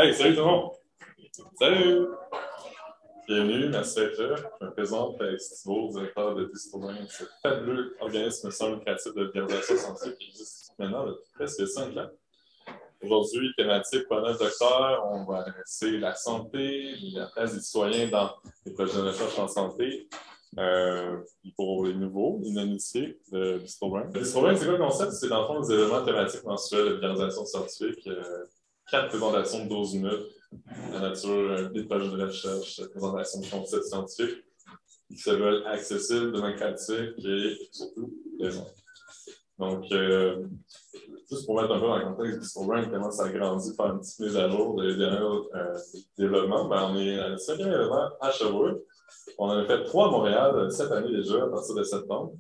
Hey, salut tout le monde! Salut! Bienvenue, merci d'être là. Je me présente Alexis Thibault, directeur de Distrobrain, ce fabuleux organisme sans lucratif de vulgarisation scientifique qui existe maintenant depuis presque 5 ans. Aujourd'hui, thématique panel docteur, on va adresser la santé, la place des citoyens dans les projets de recherche en santé. Pour les nouveaux, les non-initiés de Distrobrain. Distrobrain, c'est quoi le concept? C'est dans le fond des événements thématiques mensuels de vulgarisation scientifique. 4 présentations de 12 minutes, la nature des projets de recherche, présentation de concepts scientifiques qui se veulent accessibles, démocratiques et surtout plaisants. Donc, juste pour mettre un peu dans le contexte du Distrobrain, comment ça a grandi, faire une petite mise à jour des derniers développements, on est à le 5e événement à Sherbrooke. On en a fait 3 à Montréal cette année déjà, à partir de septembre.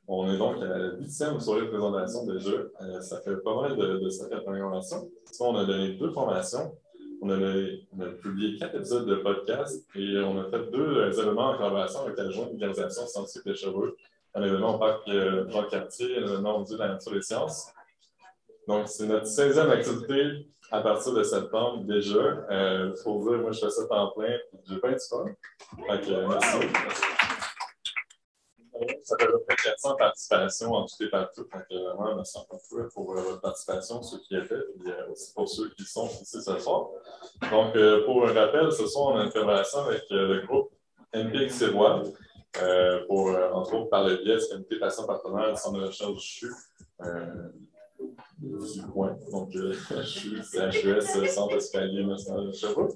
On est donc à la 8e soirée de présentation déjà. Ça fait pas mal de sacrées programmations. On a donné 2 formations. On a publié 4 épisodes de podcast et on a fait 2 événements en collaboration avec la Jointe d'organisation scientifique de Sherbrooke. Un événement au parc Jean-Cartier, un événement au Musée de la nature et des sciences. Donc, c'est notre 16e activité à partir de septembre déjà. Il faut dire, moi, je fais ça temps plein et j'ai pas du fun. Donc, merci. Ça fait à peu près 400 participations en tout et partout. Donc, vraiment, merci encore pour votre participation, ceux qui étaient, et aussi pour ceux qui sont ici ce soir. Donc, pour un rappel, ce soir, on a une collaboration avec le groupe MPX Sévois, pour, entre autres, par le biais du comité patient partenaire du Centre de recherche du CHU. Du coin. Donc, je suis CHUS, Centre hospitalier national de Sherbrooke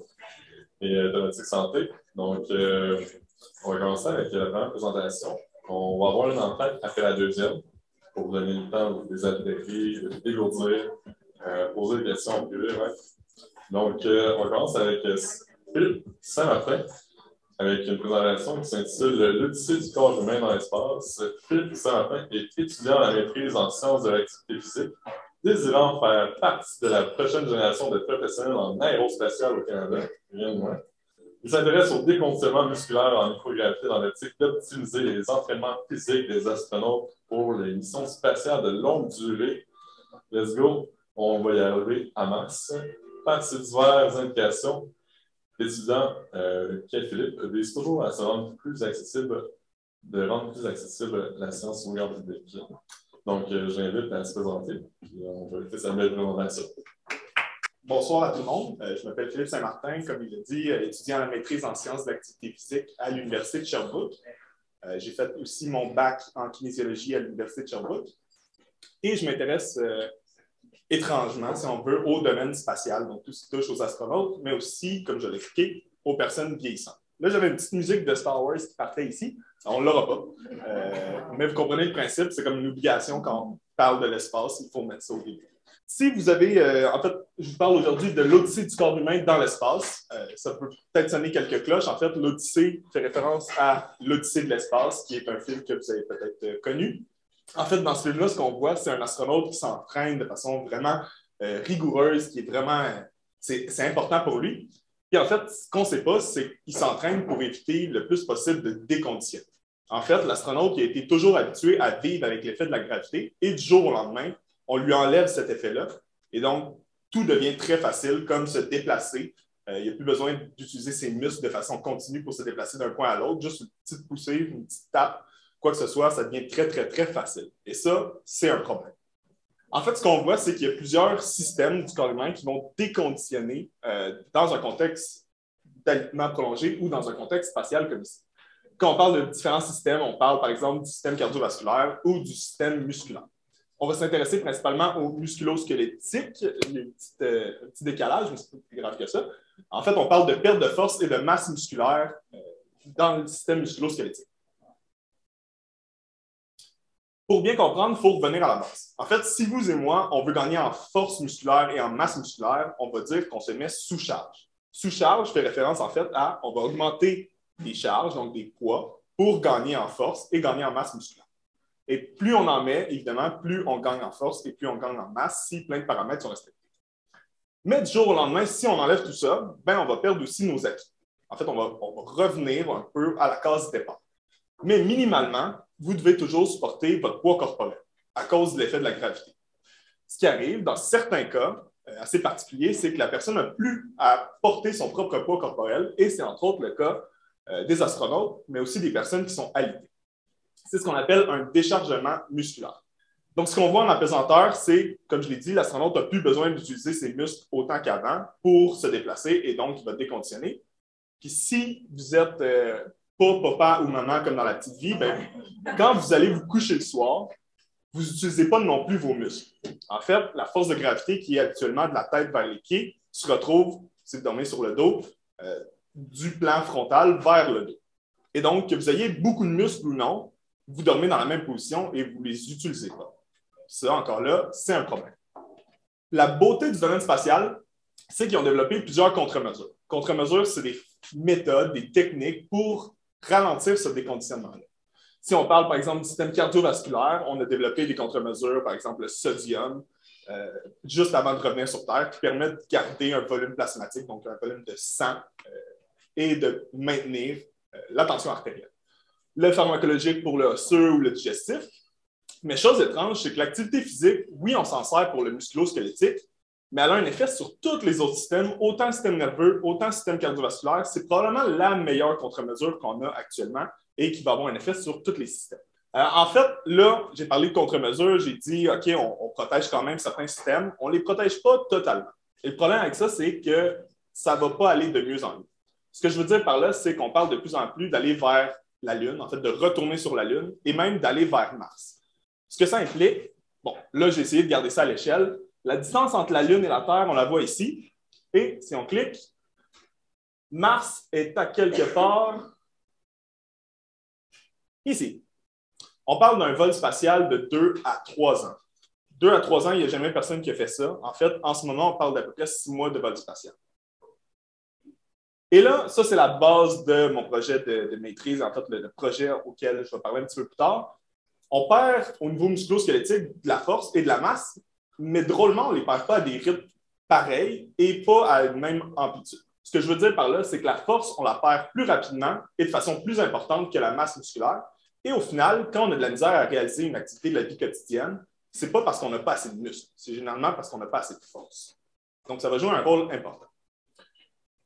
et thématique santé. Donc, on va commencer avec la première présentation. On va avoir une enquête après la deuxième pour vous donner le temps de vous désaltérer, de dégourdir, poser des questions en privé. Ouais. Donc, on commence avec Philippe Saint-Martin avec une présentation qui s'intitule L'Odyssée du corps humain dans l'espace. Philippe Saint-Martin est étudiant à la maîtrise en sciences de l'activité physique, désirant faire partie de la prochaine génération de professionnels en aérospatial au Canada. Rien de moins. Il s'intéresse au déconditionnement musculaire en microgravité dans l'optique d'optimiser les entraînements physiques des astronautes pour les missions spatiales de longue durée. Let's go, on va y arriver à Mars. Par ces diverses indications, l'étudiant Philippe vise toujours à se rendre plus accessible, de rendre plus accessible la science au grand public. Donc, j'invite à se présenter, puis on va écouter sa belle présentation. Bonsoir à tout le monde. Je m'appelle Philippe Saint-Martin, comme il l'a dit, étudiant à la maîtrise en sciences de l'activité physique à l'Université de Sherbrooke. J'ai fait aussi mon bac en kinésiologie à l'Université de Sherbrooke. Et je m'intéresse étrangement, si on veut, au domaine spatial, donc tout ce qui touche aux astronautes, mais aussi, comme je l'ai expliqué, aux personnes vieillissantes. Là, j'avais une petite musique de Star Wars qui partait ici. On ne l'aura pas. Mais vous comprenez le principe, c'est comme une obligation quand on parle de l'espace, il faut mettre ça au début. Si vous avez, en fait, je vous parle aujourd'hui de l'Odyssée du corps humain dans l'espace. Ça peut peut-être sonner quelques cloches. En fait, l'Odyssée fait référence à l'Odyssée de l'espace, qui est un film que vous avez peut-être connu. En fait, dans ce film-là, ce qu'on voit, c'est un astronaute qui s'entraîne de façon vraiment rigoureuse, qui est vraiment, c'est important pour lui. Et en fait, ce qu'on ne sait pas, c'est qu'il s'entraîne pour éviter le plus possible de déconditionner. En fait, l'astronaute il a été toujours habitué à vivre avec l'effet de la gravité et du jour au lendemain, on lui enlève cet effet-là. Et donc, tout devient très facile, comme se déplacer. Il n'y a plus besoin d'utiliser ses muscles de façon continue pour se déplacer d'un point à l'autre. Juste une petite poussée, une petite tape, quoi que ce soit, ça devient très, très, très facile. Et ça, c'est un problème. En fait, ce qu'on voit, c'est qu'il y a plusieurs systèmes du corps humain qui vont déconditionner dans un contexte d'alitement prolongé ou dans un contexte spatial comme ici. Quand on parle de différents systèmes, on parle par exemple du système cardiovasculaire ou du système musculaire. On va s'intéresser principalement au musculo-squelettique. Il y a un petit décalage, mais c'est pas plus grave que ça. En fait, on parle de perte de force et de masse musculaire dans le système musculo-squelettique. Pour bien comprendre, il faut revenir à la base. En fait, si vous et moi, on veut gagner en force musculaire et en masse musculaire, on va dire qu'on se met sous charge. Sous charge fait référence en fait à on va augmenter des charges, donc des poids, pour gagner en force et gagner en masse musculaire. Et plus on en met, évidemment, plus on gagne en force et plus on gagne en masse si plein de paramètres sont respectés. Mais du jour au lendemain, si on enlève tout ça, ben on va perdre aussi nos acquis. En fait, on va revenir un peu à la case départ. Mais minimalement, vous devez toujours supporter votre poids corporel à cause de l'effet de la gravité. Ce qui arrive, dans certains cas, assez particulier, c'est que la personne n'a plus à porter son propre poids corporel, et c'est entre autres le cas des astronautes, mais aussi des personnes qui sont alitées. C'est ce qu'on appelle un déchargement musculaire. Donc, ce qu'on voit en apesanteur, c'est, comme je l'ai dit, l'astronaute n'a plus besoin d'utiliser ses muscles autant qu'avant pour se déplacer, et donc il va déconditionner. Puis si vous êtes pas papa ou maman comme dans la petite vie, ben, quand vous allez vous coucher le soir, vous n'utilisez pas non plus vos muscles. En fait, la force de gravité qui est habituellement de la tête vers les pieds se retrouve, si vous dormez sur le dos, du plan frontal vers le dos. Et donc, que vous ayez beaucoup de muscles ou non, vous dormez dans la même position et vous ne les utilisez pas. Ça, encore là, c'est un problème. La beauté du domaine spatial, c'est qu'ils ont développé plusieurs contre-mesures. Contre-mesures, c'est des méthodes, des techniques pour ralentir ce déconditionnement-là. Si on parle, par exemple, du système cardiovasculaire, on a développé des contre-mesures, par exemple le sodium, juste avant de revenir sur Terre, qui permettent de garder un volume plasmatique, donc un volume de sang, et de maintenir la tension artérielle. Le pharmacologique pour le osseux ou le digestif. Mais chose étrange, c'est que l'activité physique, oui, on s'en sert pour le musculo-squelettique, mais elle a un effet sur tous les autres systèmes, autant le système nerveux, autant le système cardiovasculaire. C'est probablement la meilleure contre-mesure qu'on a actuellement et qui va avoir un effet sur tous les systèmes. En fait, là, j'ai parlé de contre-mesure, j'ai dit, OK, on protège quand même certains systèmes, on ne les protège pas totalement. Et le problème avec ça, c'est que ça ne va pas aller de mieux en mieux. Ce que je veux dire par là, c'est qu'on parle de plus en plus d'aller vers la Lune, en fait, de retourner sur la Lune et même d'aller vers Mars. Ce que ça implique, bon, là, j'ai essayé de garder ça à l'échelle. La distance entre la Lune et la Terre, on la voit ici. Et si on clique, Mars est à quelque part ici. On parle d'un vol spatial de 2 à 3 ans. 2 à 3 ans, il n'y a jamais personne qui a fait ça. En fait, en ce moment, on parle d'à peu près 6 mois de vol spatial. Et là, ça, c'est la base de mon projet de maîtrise, en fait, le projet auquel je vais parler un petit peu plus tard. On perd au niveau musculo-squelettique de la force et de la masse, mais drôlement, on ne les perd pas à des rythmes pareils et pas à une même amplitude. Ce que je veux dire par là, c'est que la force, on la perd plus rapidement et de façon plus importante que la masse musculaire. Et au final, quand on a de la misère à réaliser une activité de la vie quotidienne, ce n'est pas parce qu'on n'a pas assez de muscles, c'est généralement parce qu'on n'a pas assez de force. Donc, ça va jouer un rôle important.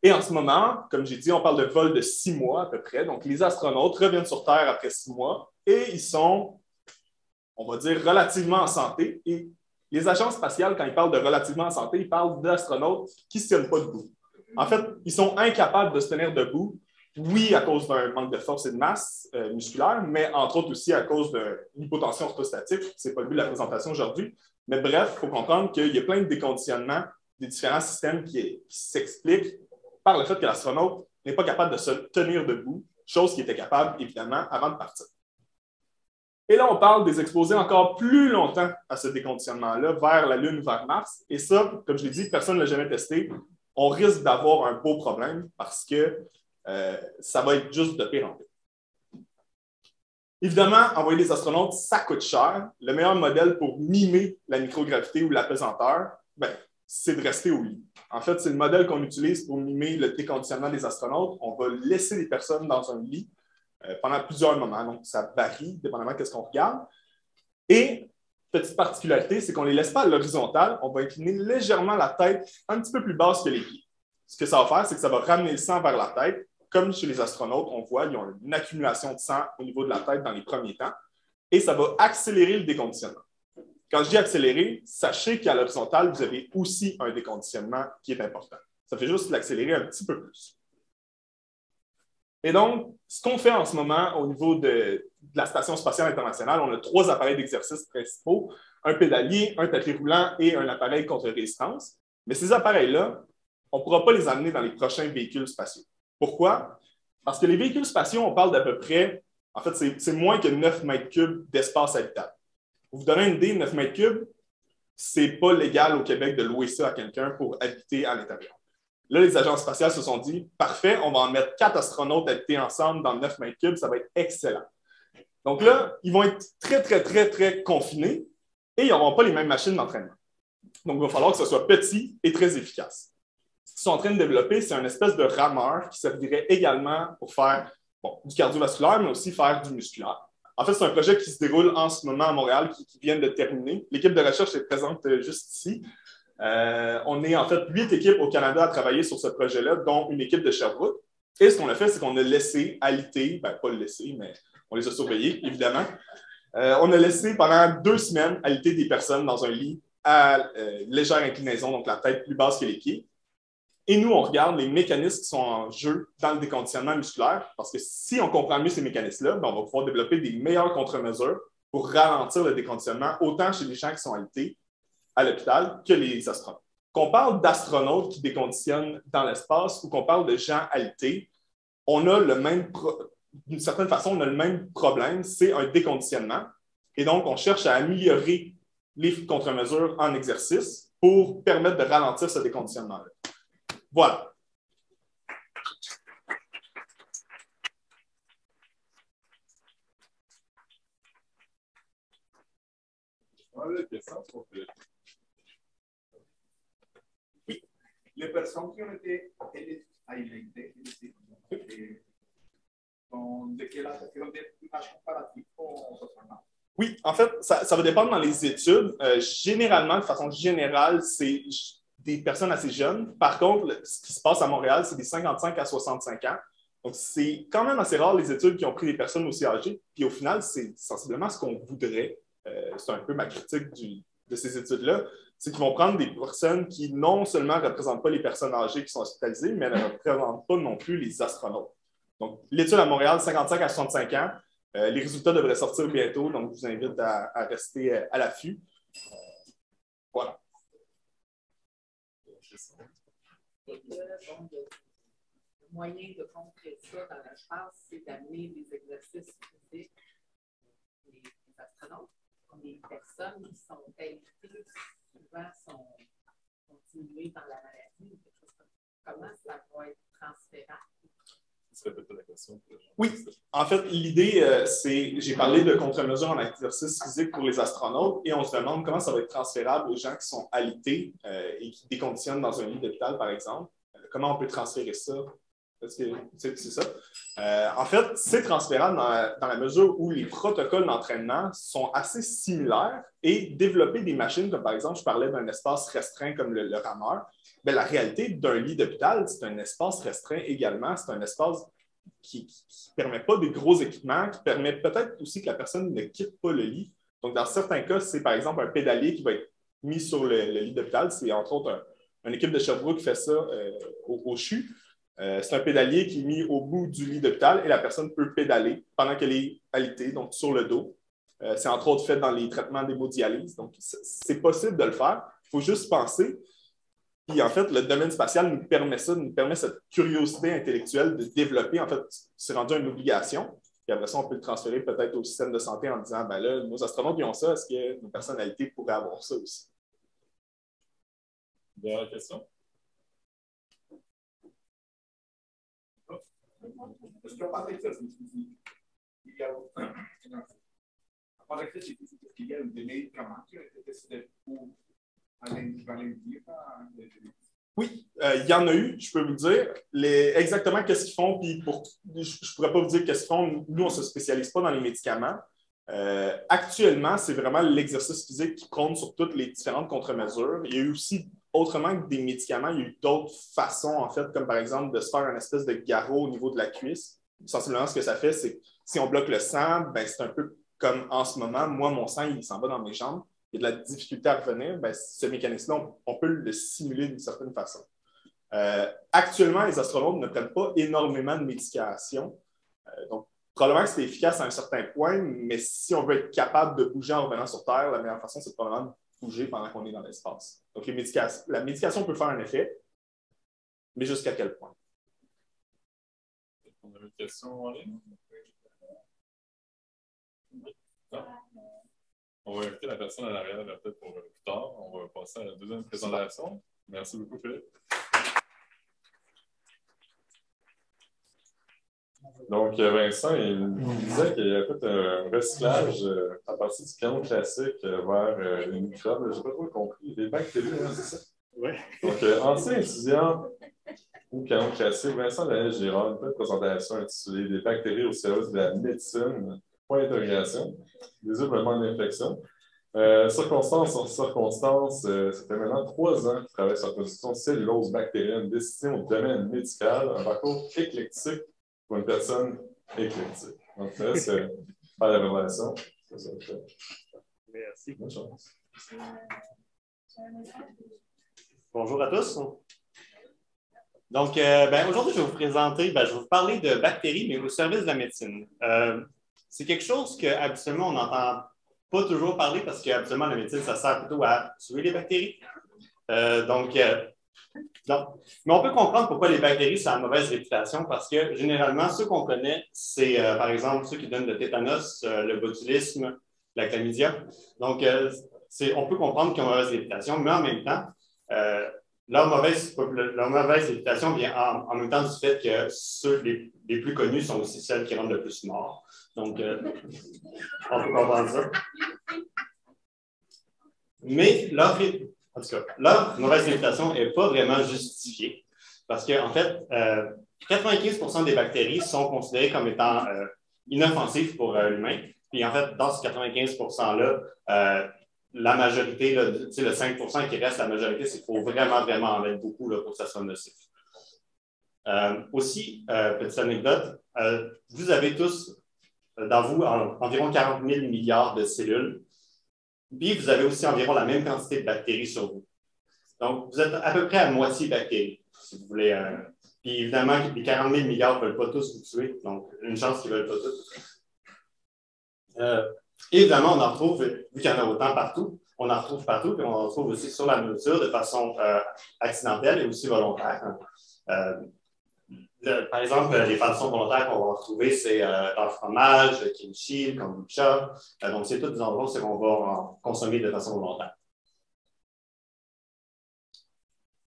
Et en ce moment, comme j'ai dit, on parle de vol de 6 mois à peu près. Donc, les astronautes reviennent sur Terre après 6 mois et ils sont, on va dire, relativement en santé. Et les agences spatiales, quand ils parlent de relativement en santé, ils parlent d'astronautes qui ne se tiennent pas debout. En fait, ils sont incapables de se tenir debout, oui, à cause d'un manque de force et de masse musculaire, mais entre autres aussi à cause d'une hypotension orthostatique. Ce n'est pas le but de la présentation aujourd'hui. Mais bref, il faut comprendre qu'il y a plein de déconditionnements des différents systèmes qui s'expliquent par le fait que l'astronaute n'est pas capable de se tenir debout, chose qu'il était capable, évidemment, avant de partir. Et là, on parle des exposés encore plus longtemps à ce déconditionnement-là, vers la Lune, vers Mars. Et ça, comme je l'ai dit, personne ne l'a jamais testé. On risque d'avoir un beau problème parce que ça va être juste de pire en pire. Évidemment, envoyer des astronautes, ça coûte cher. Le meilleur modèle pour mimer la microgravité ou l'apesanteur, c'est de rester au lit. En fait, c'est le modèle qu'on utilise pour mimer le déconditionnement des astronautes. On va laisser les personnes dans un lit pendant plusieurs moments. Donc, ça varie, dépendamment de ce qu'on regarde. Et, petite particularité, c'est qu'on ne les laisse pas à l'horizontale. On va incliner légèrement la tête un petit peu plus basse que les pieds. Ce que ça va faire, c'est que ça va ramener le sang vers la tête. Comme chez les astronautes, on voit, ils ont une accumulation de sang au niveau de la tête dans les premiers temps. Et ça va accélérer le déconditionnement. Quand je dis accélérer, sachez qu'à l'horizontale, vous avez aussi un déconditionnement qui est important. Ça fait juste l'accélérer un petit peu plus. Et donc, ce qu'on fait en ce moment au niveau de la Station spatiale internationale, on a 3 appareils d'exercice principaux, un pédalier, un tapis roulant et un appareil contre résistance. Mais ces appareils-là, on ne pourra pas les amener dans les prochains véhicules spatiaux. Pourquoi? Parce que les véhicules spatiaux, on parle d'à peu près, en fait, c'est moins que 9 mètres cubes d'espace habitable. Pour vous donner une idée, 9 mètres cubes, ce n'est pas légal au Québec de louer ça à quelqu'un pour habiter à l'intérieur. Là, les agences spatiales se sont dit, parfait, on va en mettre 4 astronautes habités ensemble dans 9 mètres cubes, ça va être excellent. Donc là, ils vont être très, très, très, très confinés et ils n'auront pas les mêmes machines d'entraînement. Donc, il va falloir que ce soit petit et très efficace. Ce qu'ils sont en train de développer, c'est une espèce de rameur qui servirait également pour faire du cardiovasculaire, mais aussi faire du musculaire. En fait, c'est un projet qui se déroule en ce moment à Montréal, qui vient de terminer. L'équipe de recherche est présente juste ici. On est en fait 8 équipes au Canada à travailler sur ce projet-là, dont une équipe de Sherbrooke. Et ce qu'on a fait, c'est qu'on a laissé alité, ben pas le laisser, mais on les a surveillés, évidemment. On a laissé pendant 2 semaines alité des personnes dans un lit à légère inclinaison, donc la tête plus basse que les pieds. Et nous, on regarde les mécanismes qui sont en jeu dans le déconditionnement musculaire, parce que si on comprend mieux ces mécanismes-là, ben on va pouvoir développer des meilleures contre-mesures pour ralentir le déconditionnement, autant chez les gens qui sont alités à l'hôpital que les astronautes. Qu'on parle d'astronautes qui déconditionnent dans l'espace ou qu'on parle de gens alités, on a le même, d'une certaine façon, on a le même problème, c'est un déconditionnement. Et donc, on cherche à améliorer les contre-mesures en exercice pour permettre de ralentir ce déconditionnement-là. Voilà. Oui. Les personnes qui ont été alimentées, de quel âge comparatif Oui, en fait, ça va dépendre dans les études. Généralement, de façon générale, c'est des personnes assez jeunes. Par contre, ce qui se passe à Montréal, c'est des 55 à 65 ans. Donc, c'est quand même assez rare les études qui ont pris des personnes aussi âgées. Puis au final, c'est sensiblement ce qu'on voudrait. C'est un peu ma critique de ces études-là. C'est qu'ils vont prendre des personnes qui non seulement ne représentent pas les personnes âgées qui sont hospitalisées, mais ne représentent pas non plus les astronautes. Donc, l'étude à Montréal, 55 à 65 ans. Les résultats devraient sortir bientôt, donc je vous invite à rester à l'affût. Voilà. Le moyen de contrer ça dans l'espace, c'est d'amener des exercices physiques. Les astronautes sont des personnes qui sont qualifiées, souvent sont continuées par la maladie. Comment ça va être transférable? La question. Oui, en fait, l'idée, c'est, j'ai parlé de contre-mesures en exercice physique pour les astronautes et on se demande comment ça va être transférable aux gens qui sont alités et qui déconditionnent dans un lit d'hôpital, par exemple. Comment on peut transférer ça? Parce que c'est ça. En fait, c'est transférable dans la mesure où les protocoles d'entraînement sont assez similaires et développer des machines, comme par exemple, je parlais d'un espace restreint comme le rameur. Bien, la réalité d'un lit d'hôpital, c'est un espace restreint également. C'est un espace qui ne permet pas des gros équipements, qui permet peut-être aussi que la personne ne quitte pas le lit. Donc, dans certains cas, c'est par exemple un pédalier qui va être mis sur le lit d'hôpital. C'est entre autres une équipe de Sherbrooke qui fait ça au CHU. C'est un pédalier qui est mis au bout du lit d'hôpital et la personne peut pédaler pendant qu'elle est alitée, donc sur le dos. C'est entre autres fait dans les traitements d'hémodialyse. Donc, c'est possible de le faire. Il faut juste penser. Puis, en fait, le domaine spatial nous permet ça, nous permet cette curiosité intellectuelle de développer. En fait, c'est rendu une obligation. Puis après ça, on peut le transférer peut-être au système de santé en disant, ben là, nos astronautes, ils ont ça. Est-ce que nos personnalités pourraient avoir ça aussi? Dernière question? Est-ce qu'il n'y a pas d'exercice physique? Il y a pas d'exercice physique, est-ce qu'il y a des médicaments qui ont été testés pour ralentir? Oui, il y en a eu, je peux vous dire. Exactement qu'est-ce qu'ils font, puis je ne pourrais pas vous dire qu'est-ce qu'ils font. Nous, on ne se spécialise pas dans les médicaments. Actuellement, c'est vraiment l'exercice physique qui prône sur toutes les différentes contre-mesures. Il y a eu aussi, autrement que des médicaments, il y a eu d'autres façons, en fait, comme par exemple de se faire une espèce de garrot au niveau de la cuisse. Sensiblement, ce que ça fait, c'est que si on bloque le sang, ben, c'est un peu comme en ce moment, moi, mon sang, il s'en va dans mes jambes. Il y a de la difficulté à revenir, ben, ce mécanisme-là, on peut le simuler d'une certaine façon. Actuellement, les astronautes ne prennent pas énormément de médication. Donc, probablement que c'est efficace à un certain point, mais si on veut être capable de bouger en revenant sur Terre, la meilleure façon, c'est probablement de bouger pendant qu'on est dans l'espace. Donc, la médication peut faire un effet, mais jusqu'à quel point? On a une question en ligne? Non? On va inviter la personne à l'arrière peut-être pour plus tard. On va passer à la deuxième présentation. Merci beaucoup, Philippe. Donc, Vincent, il disait qu'il y a fait un recyclage à partir du canon classique vers les microbes. Je n'ai pas trop compris. Les bactéries, hein, c'est ça? Oui. Donc, ancien étudiant ou canon classique, Vincent Daniel-Girard, une petite présentation intitulée Des bactéries au service de la médecine, point d'interrogation, développement d'infection. Circonstance en circonstance, ça fait maintenant 3 ans que je travaille sur la production de cellulose bactérienne destinée au domaine médical, un parcours éclectique pour une personne éclectique. Donc, je laisse faire la révélation. C'est ça que je fais. Merci. Bonne chance. Bonjour à tous. Donc, aujourd'hui, je vais vous présenter, je vais vous parler de bactéries, mais au service de la médecine. C'est quelque chose qu'habituellement, on n'entend pas toujours parler parce qu'habituellement, la médecine, ça sert plutôt à tuer les bactéries. Non. Mais on peut comprendre pourquoi les bactéries, ça a une mauvaise réputation parce que généralement, ceux qu'on connaît, c'est par exemple ceux qui donnent le tétanos, le botulisme, la chlamydia. Donc, on peut comprendre qu'ils ont une mauvaise réputation, mais en même temps, leur mauvaise réputation vient en même temps du fait que ceux les plus connus sont aussi celles qui rendent le plus morts. Donc, on peut comprendre ça. Mais en tout cas, leur mauvaise réputation n'est pas vraiment justifiée parce qu'en fait, 95% des bactéries sont considérées comme étant inoffensives pour l'humain. Puis en fait, dans ce 95%-là, la majorité, là, le 5% qui reste, la majorité, c'est qu'il faut vraiment, vraiment en mettre beaucoup là, pour que ça soit nocif. Aussi, petite anecdote, vous avez tous dans vous environ 40 000 milliards de cellules. Puis, vous avez aussi environ la même quantité de bactéries sur vous. Donc, vous êtes à peu près à moitié bactéries, si vous voulez. Puis, évidemment, les 40 000 milliards ne veulent pas tous vous tuer. Donc, une chance qu'ils ne veulent pas tous. Évidemment, on en retrouve, vu qu'il y en a autant partout, on en retrouve partout, puis on en retrouve aussi sur la nourriture de façon accidentelle et aussi volontaire. Par exemple, les façons volontaires qu'on va retrouver, c'est dans le fromage, le kimchi, le kombucha. Donc, c'est tous des endroits où on va en consommer de façon volontaire.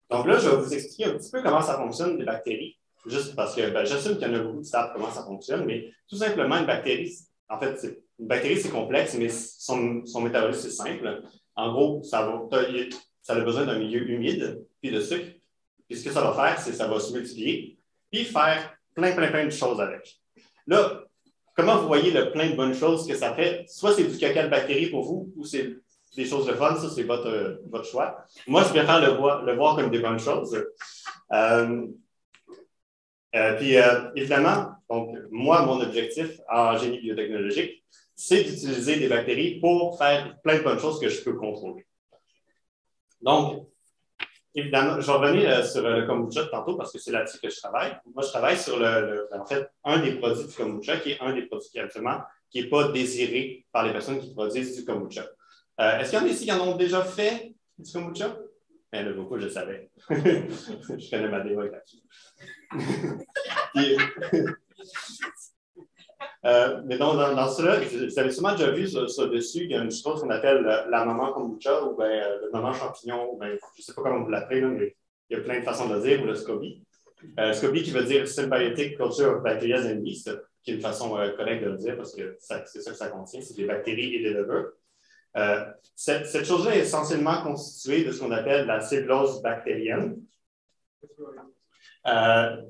Donc là, je vais vous expliquer un petit peu comment ça fonctionne, les bactéries, juste parce que j'assume qu'il y en a beaucoup qui savent comment ça fonctionne, mais tout simplement, une bactérie, en fait, une bactérie, c'est complexe, mais son métabolisme, c'est simple. En gros, ça a besoin d'un milieu humide, puis de sucre. Puis ce que ça va faire, c'est que ça va se multiplier, puis faire plein de choses avec. Là, comment vous voyez le plein de bonnes choses que ça fait? Soit c'est du caca de bactéries pour vous, ou c'est des choses de fun, ça c'est votre choix. Moi, je préfère le voir comme des bonnes choses. Puis, évidemment, donc, moi, mon objectif en génie biotechnologique, c'est d'utiliser des bactéries pour faire plein de bonnes choses que je peux contrôler. Donc, évidemment, je vais revenir sur le kombucha tantôt parce que c'est là-dessus que je travaille. Moi, je travaille sur en fait, un des produits du kombucha qui est un des produits qui, actuellement, qui n'est pas désiré par les personnes qui produisent du kombucha. Est-ce qu'il y en a ici qui en ont déjà fait du kombucha? Il y en a beaucoup, je le savais. Je connais ma dévote là-dessus. Mais donc, dans cela, vous avez sûrement déjà vu ça dessus, il y a une chose qu'on appelle la maman kombucha ou le maman champignon, ou je ne sais pas comment vous l'appelez, mais il y a plein de façons de le dire, ou le SCOBY. SCOBY qui veut dire Symbiotic Culture of Bacteria and Yeast, qui est une façon correcte de le dire parce que c'est ça que ça contient, c'est des bactéries et des levures. Cette chose-là est essentiellement constituée de ce qu'on appelle la cellulose bactérienne,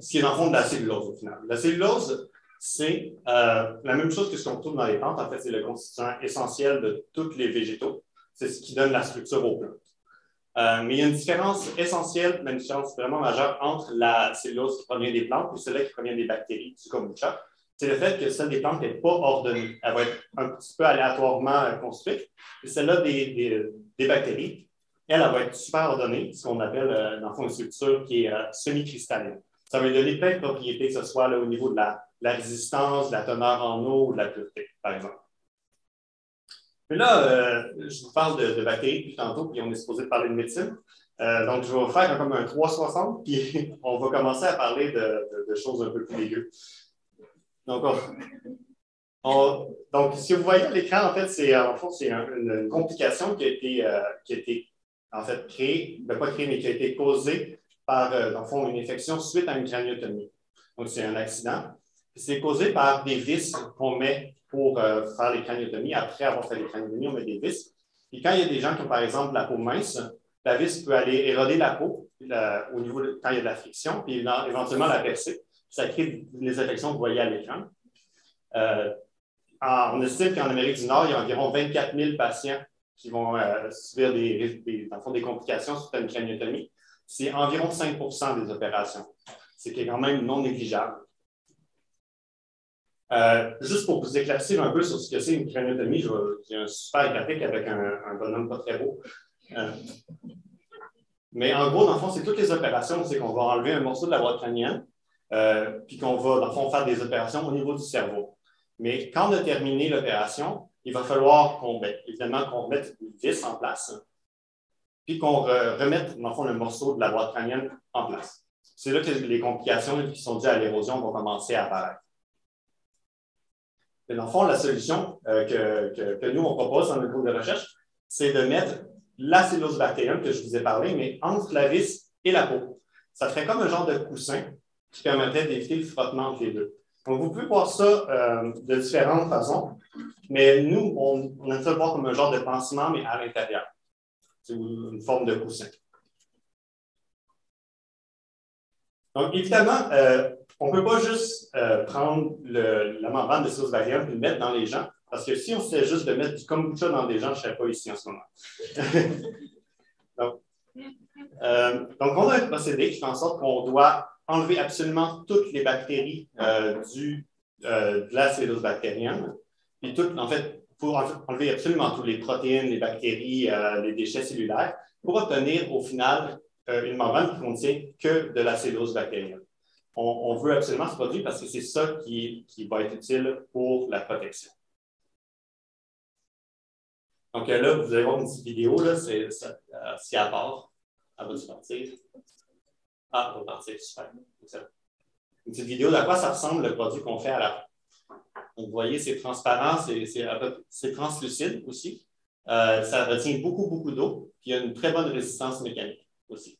ce qui est dans le fond de la cellulose au final. La cellulose, c'est la même chose que ce qu'on trouve dans les plantes. En fait, c'est le constituant essentiel de tous les végétaux. C'est ce qui donne la structure aux plantes. Mais il y a une différence essentielle, une différence vraiment majeure entre la cellulose qui provient des plantes et celle qui provient des bactéries du kombucha. C'est le fait que celle des plantes n'est pas ordonnée. Elle va être un petit peu aléatoirement construite. Et celle-là des bactéries, elle va être super ordonnée, ce qu'on appelle dans le fond une structure qui est semi-cristalline. Ça va lui donner plein de propriétés, que ce soit là, au niveau de la résistance, de la teneur en eau ou de la pureté, par exemple. Mais là, je vous parle de bactéries depuis tantôt, puis on est supposé parler de médecine. Donc, je vais vous faire comme un 360, puis on va commencer à parler de choses un peu plus dégueu. Donc, si vous voyez à l'écran, en fait, c'est une complication qui a été en fait créée, pas créée, mais qui a été causée par, dans le fond, une infection suite à une craniotomie. Donc, c'est un accident. C'est causé par des vis qu'on met pour faire les craniotomies. Après avoir fait les craniotomies, on met des vis. Et quand il y a des gens qui ont, par exemple, la peau mince, la vis peut aller éroder la peau au niveau quand il y a de la friction, puis éventuellement la percer. Ça crée les affections que vous voyez à l'écran. On estime qu'en Amérique du Nord, il y a environ 24 000 patients qui vont subir dans le fond, des complications suite à une craniotomie. C'est environ 5% des opérations. C'est quand même non négligeable. Juste pour vous éclaircir un peu sur ce que c'est une craniotomie, j'ai un super graphique avec un bonhomme pas très beau. Mais en gros, dans le fond, c'est toutes les opérations, c'est qu'on va enlever un morceau de la boîte crânienne, puis qu'on va, dans le fond, faire des opérations au niveau du cerveau. Mais quand on a terminé l'opération, il va falloir évidemment qu'on remette une vis en place, puis qu'on remette, dans le fond, le morceau de la boîte crânienne en place. C'est là que les complications qui sont dues à l'érosion vont commencer à apparaître. Et dans le fond, la solution que nous, on propose dans le groupe de recherche, c'est de mettre l'Acylobacterium que je vous ai parlé, mais entre la vis et la peau. Ça ferait comme un genre de coussin qui permettrait d'éviter le frottement entre les deux. Donc, vous pouvez voir ça de différentes façons, mais nous, on aime ça le voir comme un genre de pansement, mais à l'intérieur. C'est une forme de coussin. Donc, évidemment, on ne peut pas juste prendre la membrane de Acylobacterium et le mettre dans les gens, parce que si on essayait juste de mettre du kombucha dans des gens, je ne serais pas ici en ce moment. donc, on a un procédé qui fait en sorte qu'on doit enlever absolument toutes les bactéries de l'Acylobacterium. Puis en fait, pour enlever absolument toutes les protéines, les bactéries, les déchets cellulaires, pour obtenir au final une membrane qui ne contient que de l'Acylobacterium. On veut absolument ce produit parce que c'est ça qui va être utile pour la protection. Donc là, vous allez voir une petite vidéo, c'est à part. Elle va-tu partir? Ah, elle va partir, super. Une petite vidéo de quoi ça ressemble le produit qu'on fait à la fin. Donc, vous voyez, c'est transparent, c'est translucide aussi. Ça retient beaucoup d'eau, puis il y a une très bonne résistance mécanique aussi.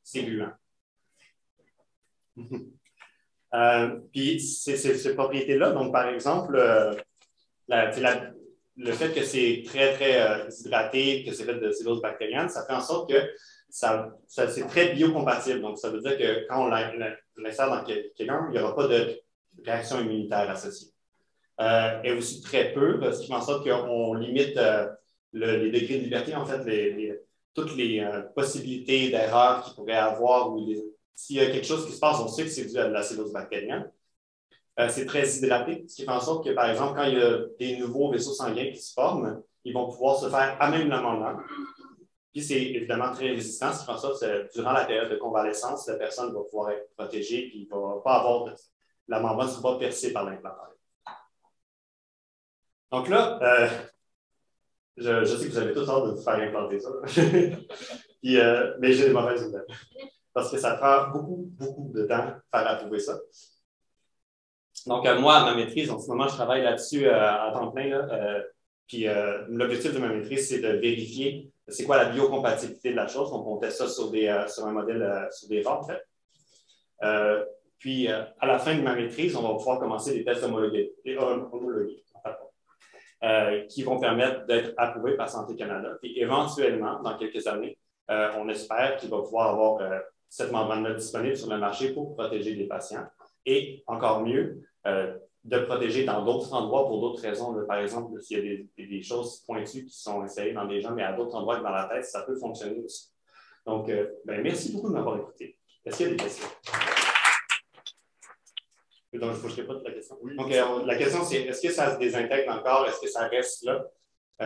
C'est gluant. Puis ces propriétés-là, donc par exemple, le fait que c'est très hydraté, que c'est fait de cellulose bactérienne, ça fait en sorte que c'est très biocompatible. Donc, ça veut dire que quand on l'insère dans quelqu'un, il n'y aura pas de réaction immunitaire associée. Et aussi très peu, ce qui fait en sorte qu'on limite les degrés de liberté, en fait, toutes les possibilités d'erreurs qu'il pourrait avoir ou s'il y a quelque chose qui se passe, on sait que c'est dû à de la cellulose bactérienne. C'est très hydraté, ce qui fait en sorte que, par exemple, quand il y a des nouveaux vaisseaux sanguins qui se forment, ils vont pouvoir se faire à même la membrane. Puis c'est évidemment très résistant, ce qui fait en sorte que durant la période de convalescence, la personne va pouvoir être protégée et il ne va pas avoir la membrane ne sera pas percée par l'implantaire. Donc là, je sais que vous avez tous hâte de vous faire implanter ça. Puis, mais j'ai des mauvaises nouvelles. Parce que ça prend beaucoup de temps de faire approuver ça. Donc, moi, à ma maîtrise, en ce moment, je travaille là-dessus à temps plein. Puis, l'objectif de ma maîtrise, c'est de vérifier c'est quoi la biocompatibilité de la chose. Donc, on teste ça sur un modèle, sur des rats, en fait. Puis, à la fin de ma maîtrise, on va pouvoir commencer des tests homologués, qui vont permettre d'être approuvés par Santé Canada. Et éventuellement, dans quelques années, on espère qu'il va pouvoir avoir cette membrane-là disponible sur le marché pour protéger les patients. Et encore mieux, de protéger dans d'autres endroits pour d'autres raisons. Par exemple, s'il y a des choses pointues qui sont installées dans des gens, mais à d'autres endroits que dans la tête, ça peut fonctionner aussi. Donc, merci beaucoup de m'avoir écouté. Est-ce qu'il y a des questions? Donc, je ne bougerai pas de la question. Oui. Donc, la question, c'est est-ce que ça se désintègre dans le corps? Est-ce que ça reste là?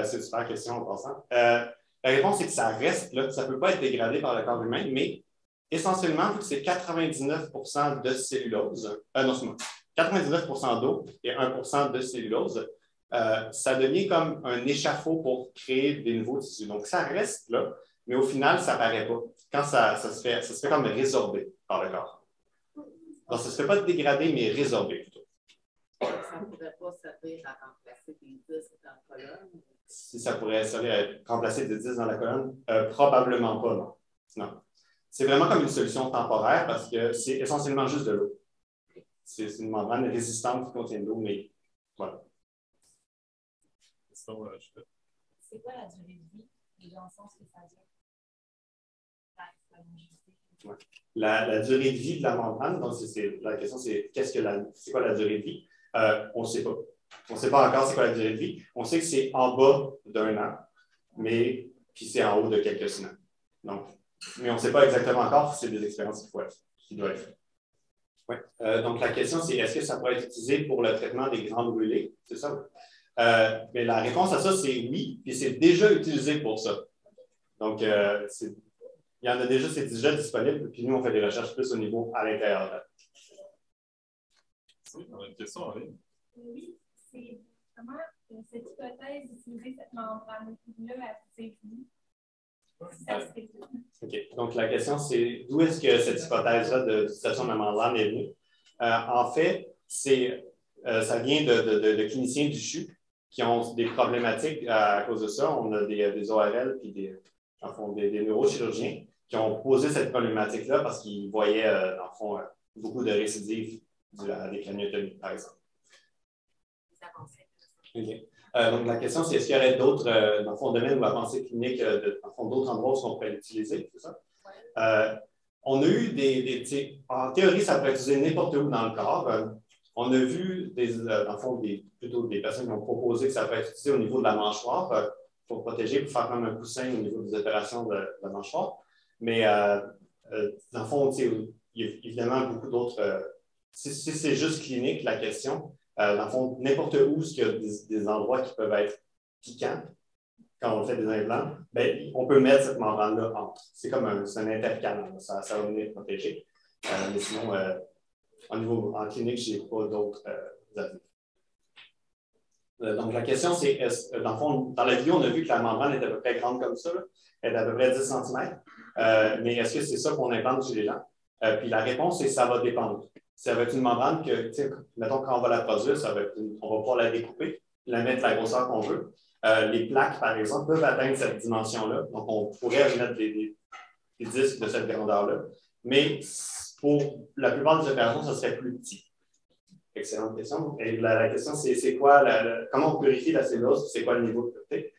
C'est une super question en passant. La réponse, c'est que ça reste là. Ça ne peut pas être dégradé par le corps humain, mais essentiellement, vu que c'est 99% de cellulose, non, c'est 99% d'eau et 1% de cellulose, ça devient comme un échafaud pour créer des nouveaux tissus. Donc, ça reste là, mais au final, ça ne paraît pas. Quand ça se fait comme résorber par le corps. Donc, ça ne se fait pas dégrader, mais résorber plutôt. Ça ne pourrait pas servir à remplacer des disques dans la colonne? Si ça pourrait servir à remplacer des disques dans la colonne, probablement pas, non. Non. C'est vraiment comme une solution temporaire parce que c'est essentiellement juste de l'eau. C'est une membrane résistante qui contient de l'eau, mais voilà. C'est quoi la durée de vie et dans le sens que ça dure? Ouais. La durée de vie de la membrane, donc la question c'est c'est quoi la durée de vie? On ne sait pas. On ne sait pas encore c'est quoi la durée de vie. On sait que c'est en bas d'1 an, mais puis c'est en haut de quelques semaines. Donc, mais on ne sait pas exactement encore si c'est des expériences qui doivent être faites. Ouais. Donc, la question, c'est est-ce que ça pourrait être utilisé pour le traitement des grands brûlés? C'est ça? Mais la réponse à ça, c'est oui, puis c'est déjà utilisé pour ça. Donc, il y en a déjà, c'est déjà disponible, puis nous, on fait des recherches plus au niveau à l'intérieur. Oui, on a une question en ligne. Oui, c'est comment cette hypothèse d'utiliser cette membrane-là a été vue? OK. Donc, la question, c'est d'où est-ce que cette hypothèse-là d'utilisation de la membrane est venue? En fait, ça vient de cliniciens du CHU qui ont des problématiques à cause de ça. On a des ORL puis des neurochirurgiens qui ont posé cette problématique-là parce qu'ils voyaient, dans le fond, beaucoup de récidives à des craniotomies, par exemple. Okay. Donc, la question, c'est est-ce qu'il y aurait d'autres, dans le fond, domaines ou avancées cliniques, dans le fond, d'autres endroits où on pourrait l'utiliser, c'est ça? On a eu en théorie, ça peut être utilisé n'importe où dans le corps. On a vu, dans le fond, plutôt des personnes qui ont proposé que ça peut être utilisé au niveau de la mâchoire pour protéger, pour faire comme un coussin au niveau des opérations de la mâchoire. Mais, dans le fond, il y a évidemment beaucoup d'autres. Si c'est juste clinique, la question, dans le fond, n'importe où il y a des endroits qui peuvent être piquants quand on fait des implants, bien, on peut mettre cette membrane-là entre. C'est comme un intercanal, ça va venir protéger. Mais sinon, en clinique, je n'ai pas d'autres avis. Donc, la question, c'est, dans le fond, dans la vidéo, on a vu que la membrane est à peu près grande comme ça, là. Elle est à peu près 10 cm. Mais est-ce que c'est ça qu'on implante chez les gens? Puis la réponse, c'est ça va dépendre. Ça va être une membrane que, mettons, quand on va la produire, on va pouvoir la découper, la mettre à la grosseur qu'on veut. Les plaques, par exemple, peuvent atteindre cette dimension-là. Donc, on pourrait mettre des disques de cette grandeur-là. Mais pour la plupart des opérations, ça serait plus petit. Excellente question. Et la question, c'est quoi, comment on purifie la cellulose, c'est quoi le niveau de pureté?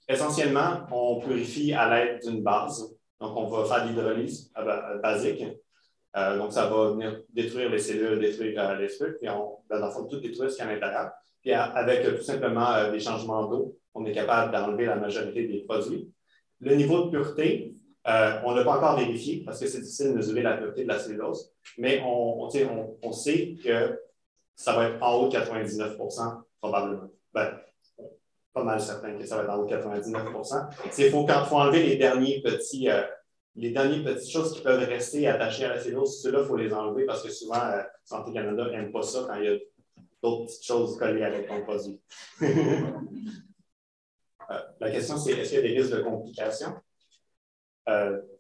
Essentiellement, on purifie à l'aide d'une base. Donc, on va faire l'hydrolyse basique. Donc, ça va venir détruire les cellules, détruire les trucs, puis dans le fond, tout détruire ce qu'il y a à l'intérieur. Puis avec tout simplement des changements d'eau, on est capable d'enlever la majorité des produits. Le niveau de pureté, on ne l'a pas encore vérifié parce que c'est difficile de mesurer la pureté de la cellulose, mais on sait que ça va être en haut de 99 % probablement. Ben, pas mal certain que ça va être en haut de 99 %. Quand il faut enlever les dernières petites choses qui peuvent rester attachées à la cellulose, ceux-là, il faut les enlever parce que souvent, Santé Canada n'aime pas ça quand il y a d'autres petites choses collées avec ton produit. La question, c'est est-ce qu'il y a des risques de complications?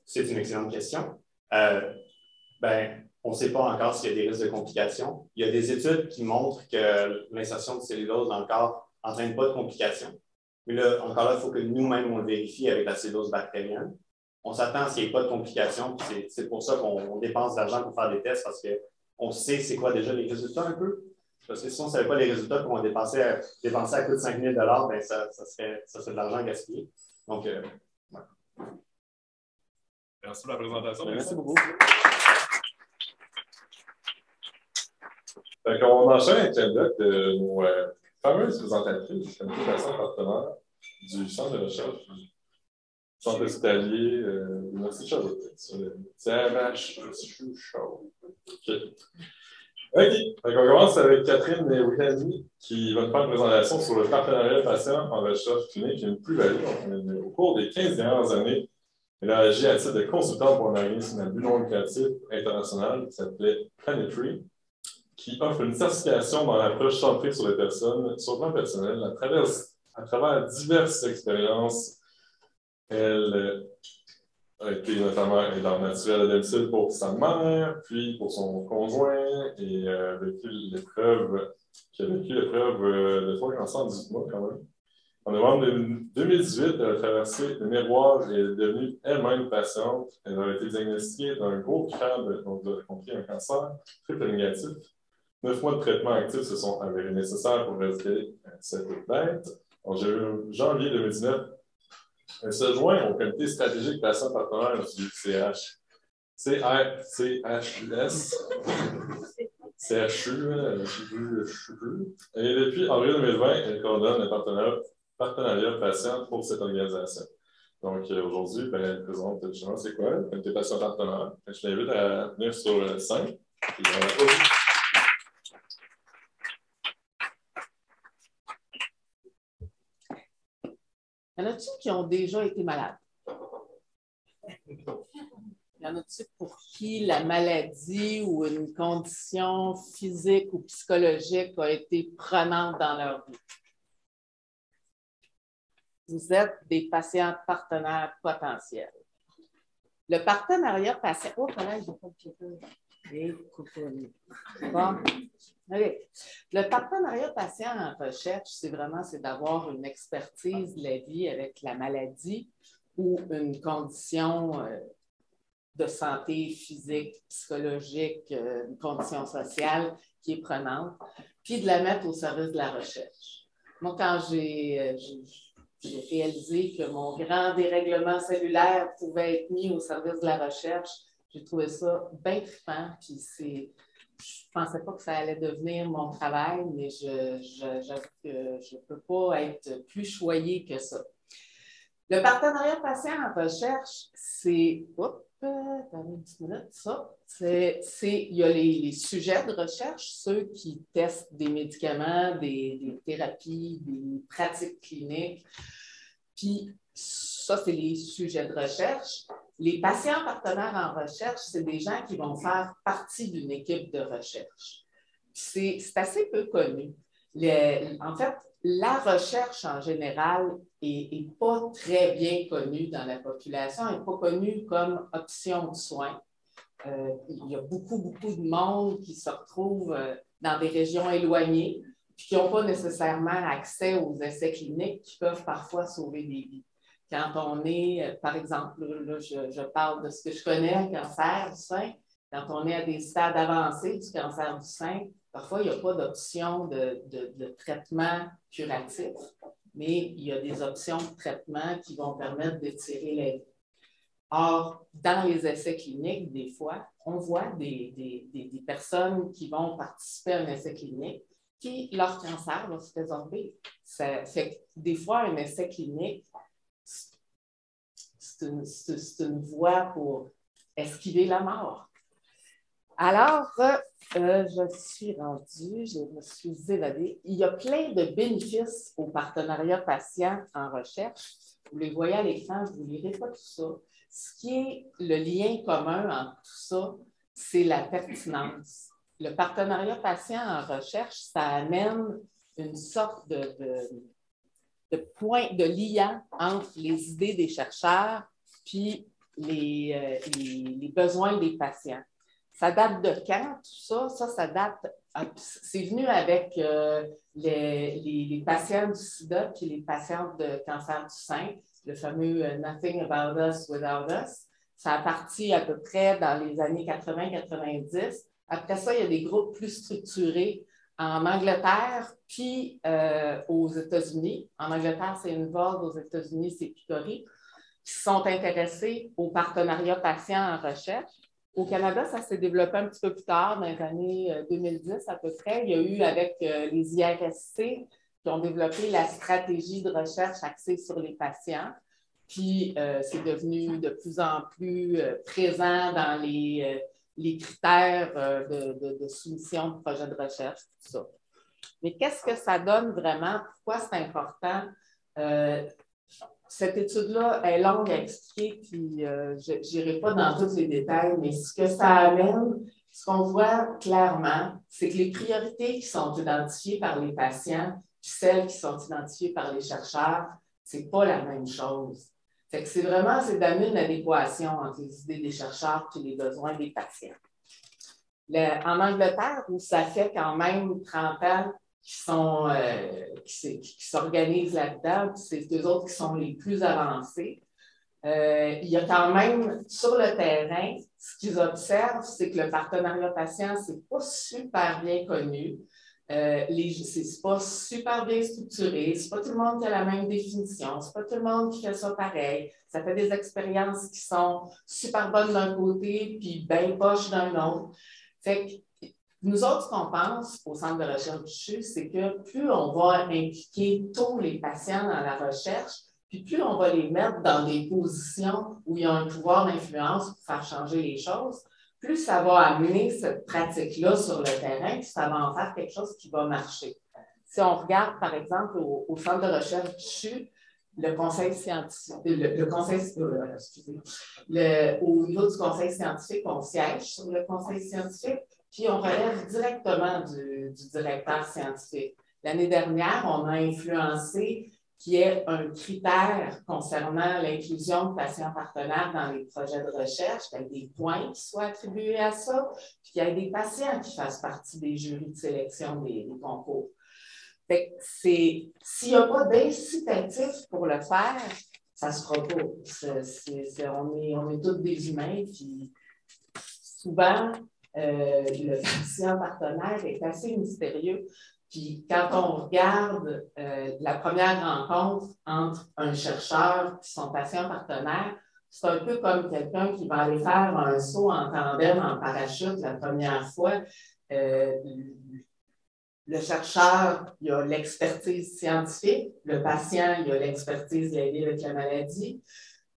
C'est une excellente question. On ne sait pas encore s'il y a des risques de complications. Il y a des études qui montrent que l'insertion de cellulose dans le corps n'entraîne pas de complications. Mais là, encore là, il faut que nous-mêmes, on le vérifie avec la cellulose bactérienne. On s'attend à ce qu'il n'y ait pas de complications. C'est pour ça qu'on dépense de l'argent pour faire des tests parce qu'on sait c'est quoi déjà les résultats un peu. Parce que si on ne savait pas les résultats qu'on va dépenser à coût de 5 000 $, ça serait de l'argent gaspillé. Donc, ouais. Merci pour la présentation. Merci beaucoup. On enchaîne avec le bloc de nos fameuses présentatrices, comme tout façon partenaire du centre de recherche du centre hospitalier de l'Université de Sherbrooke. OK. On commence avec Catherine Wilhelmy qui va nous faire une présentation sur le partenariat patient en recherche clinique et une plus-value. Au cours des 15 dernières années, elle a agi à titre de consultante pour un organisme à but non lucratif international qui s'appelait Planetary, qui offre une certification dans l'approche centrée sur les personnes, sur le plan personnel, à travers diverses expériences. Elle a été notamment aidante naturelle à domicile pour sa mère, puis pour son conjoint, et a vécu l'épreuve de 3 cancers en 18 mois quand même. En novembre 2018, elle a traversé le miroir et est devenue elle-même patiente. Elle a été diagnostiquée d'un gros crâne, donc vous avez compris, un cancer triple négatif. 9 mois de traitement actif se sont avérés nécessaires pour éradiquer cette bête. En janvier 2019, elle se joint au comité stratégique patient partenaire du CHUS. CHU, et depuis avril 2020, elle coordonne le partenariat patient pour cette organisation. Donc, aujourd'hui, elle présente justement c'est quoi, le comité patient partenaire. Je t'invite à venir sur le 5. Y en a-t-il qui ont déjà été malades? Y en a-t-il pour qui la maladie ou une condition physique ou psychologique a été prenante dans leur vie? Vous êtes des patients partenaires potentiels. Le partenariat patient... Oh, collègue, j'ai pas de pied. Bon. Okay. Le partenariat patient en recherche, c'est d'avoir une expertise de la vie avec la maladie ou une condition de santé physique, psychologique, une condition sociale qui est prenante, puis de la mettre au service de la recherche. Moi, quand j'ai réalisé que mon grand dérèglement cellulaire pouvait être mis au service de la recherche, j'ai trouvé ça bien trippant, puis je ne pensais pas que ça allait devenir mon travail, mais j'avoue que je ne peux pas être plus choyée que ça. Le partenariat patient en recherche, c'est... Il y a les sujets de recherche, ceux qui testent des médicaments, des thérapies, des pratiques cliniques. Puis ça, c'est les sujets de recherche. Les patients partenaires en recherche, c'est des gens qui vont faire partie d'une équipe de recherche. C'est assez peu connu. En fait, la recherche en général n'est pas très bien connue dans la population, elle n'est pas connue comme option de soins. Il y a beaucoup de monde qui se retrouve dans des régions éloignées et qui n'ont pas nécessairement accès aux essais cliniques qui peuvent parfois sauver des vies. Quand on est, par exemple, là, je parle de ce que je connais, le cancer du sein, quand on est à des stades avancés du cancer du sein, parfois, il n'y a pas d'option de traitement curatif, mais il y a des options de traitement qui vont permettre d'étirer la vie. Or, dans les essais cliniques, des fois, on voit des personnes qui vont participer à un essai clinique qui, leur cancer va se résorber. Ça fait que des fois, un essai clinique, c'est une voie pour esquiver la mort. Alors, je suis rendue, je me suis évadée. Il y a plein de bénéfices au partenariat patient en recherche. Vous les voyez à l'écran, je ne vous lirai pas tout ça. Ce qui est le lien commun entre tout ça, c'est la pertinence. Le partenariat patient en recherche, ça amène une sorte de point de liant entre les idées des chercheurs puis les besoins des patients. Ça date de quand, tout ça? Ça date... C'est venu avec les patients du sida puis les patients de cancer du sein, le fameux « Nothing about us without us ». Ça a parti à peu près dans les années 80-90. Après ça, il y a des groupes plus structurés en Angleterre puis aux États-Unis. En Angleterre, c'est Involve, aux États-Unis, c'est Picori, qui sont intéressés au partenariat patient en recherche. Au Canada, ça s'est développé un petit peu plus tard, dans les années 2010 à peu près. Il y a eu avec les IRSC qui ont développé la stratégie de recherche axée sur les patients. Puis, c'est devenu de plus en plus présent dans les critères de soumission de projets de recherche, tout ça. Mais qu'est-ce que ça donne vraiment? Pourquoi c'est important? Cette étude-là est longue à expliquer, puis je n'irai pas dans tous les détails, mais ce que ça amène, ce qu'on voit clairement, c'est que les priorités qui sont identifiées par les patients, puis celles qui sont identifiées par les chercheurs, ce n'est pas la même chose. Fait que c'est d'amener une adéquation entre les idées des chercheurs et les besoins des patients. En Angleterre, où ça fait quand même 30 ans qui s'organisent là-dedans, c'est eux autres qui sont les plus avancés. Il y a quand même, sur le terrain, ce qu'ils observent, c'est que le partenariat patient, ce n'est pas super bien connu. C'est pas super bien structuré, c'est pas tout le monde qui a la même définition, c'est pas tout le monde qui fait ça pareil. Ça fait des expériences qui sont super bonnes d'un côté, puis bien poches d'un autre. Fait que Nous autres, ce qu'on pense au Centre de recherche du CHU, c'est que plus on va impliquer tous les patients dans la recherche, puis plus on va les mettre dans des positions où ils ont un pouvoir d'influence pour faire changer les choses, plus ça va amener cette pratique-là sur le terrain, puis ça va en faire quelque chose qui va marcher. Si on regarde, par exemple, au Centre de recherche du CHU, le conseil scientifique, au niveau du conseil scientifique, on siège sur le conseil scientifique, puis on relève directement du directeur scientifique. L'année dernière, on a influencé qu'il y ait un critère concernant l'inclusion de patients partenaires dans les projets de recherche, qu'il y ait des points qui soient attribués à ça, puis qu'il y ait des patients qui fassent partie des jurys de sélection des concours. S'il n'y a pas d'incitatif pour le faire, ça ne se fera pas. On est tous des humains, puis souvent, le patient partenaire est assez mystérieux. Puis quand on regarde la première rencontre entre un chercheur et son patient partenaire, c'est un peu comme quelqu'un qui va aller faire un saut en tandem, en parachute la première fois. Le chercheur, il a l'expertise scientifique. Le patient, il a l'expertise liée avec la maladie.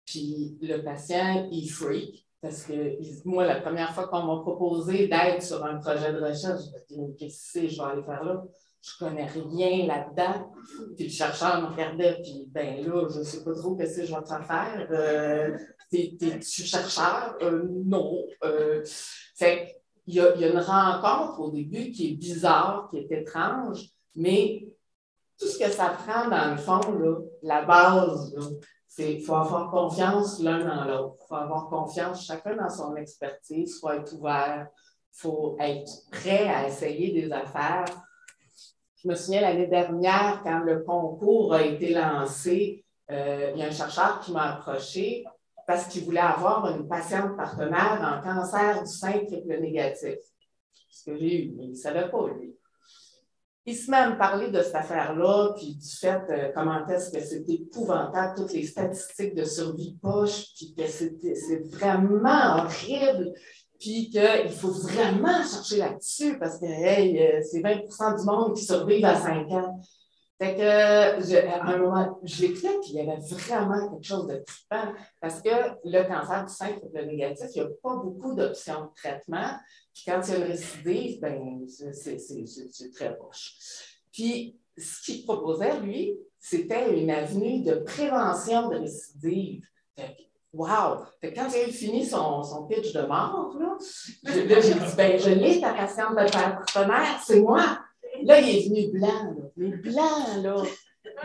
Puis le patient, il freak. Parce que moi, la première fois qu'on m'a proposé d'être sur un projet de recherche, je me dis, qu'est-ce que je vais aller faire là? Je ne connais rien là-dedans. Puis le chercheur me regardait, puis ben là, je ne sais pas trop qu'est-ce que je vais te faire. T'es-tu chercheur? Non. Fait il y a une rencontre au début qui est bizarre, qui est étrange, mais tout ce que ça prend dans le fond, là, la base, c'est qu'il faut avoir confiance l'un dans l'autre. Il faut avoir confiance chacun dans son expertise, il faut être ouvert, il faut être prêt à essayer des affaires. Je me souviens l'année dernière, quand le concours a été lancé, il y a un chercheur qui m'a approché parce qu'il voulait avoir une patiente partenaire en cancer du sein triple négatif. Ce que j'ai eu, mais il ne savait pas, lui. Il se met à me parler de cette affaire-là, puis du fait comment est-ce que c'est épouvantable, toutes les statistiques de survie poche, puis que c'est vraiment horrible, puis qu'il faut vraiment chercher là-dessus parce que hey, c'est 20% du monde qui survivent à 5 ans. Fait que, à un moment, je l'écoutais, puis il y avait vraiment quelque chose de trippant parce que le cancer du sein triple négatif, il n'y a pas beaucoup d'options de traitement. Puis quand il y a une récidive, ben, c'est très proche. Puis, ce qu'il proposait, lui, c'était une avenue de prévention de récidive. Wow! Fait que quand il a fini son pitch de mort, là j'ai dit, ben, je l'ai, ta patiente de partenaire, c'est moi. Là, il est venu blanc, là. Mais blanc, là.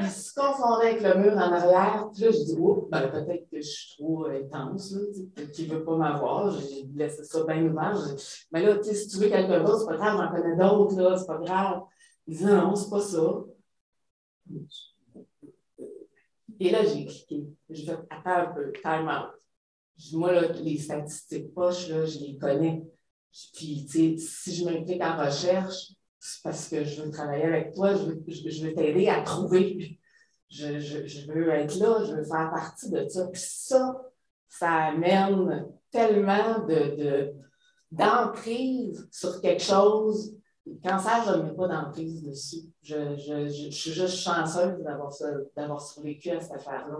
Il se confondait avec le mur en arrière. Puis là, je dis, oh, ben, peut-être que je suis trop intense, là. Peut-être qu'il ne veut pas m'avoir. J'ai laissé ça bien ouvert. Mais là, si tu veux quelqu'un d'autre, c'est pas grave, j'en connais d'autres, là, c'est pas grave. Il dit, non, c'est pas ça. Et là, j'ai cliqué. J'ai fait, attends un peu, time out. Je dis, moi, là, les statistiques poches, là, je les connais. Puis, tu sais, si je m'implique en recherche, c'est parce que je veux travailler avec toi, je veux t'aider à trouver. Je veux être là, je veux faire partie de ça. Puis ça amène tellement d'emprise sur quelque chose. Le cancer, je ne mets pas d'emprise dessus. Je suis juste chanceuse d'avoir survécu à cette affaire-là.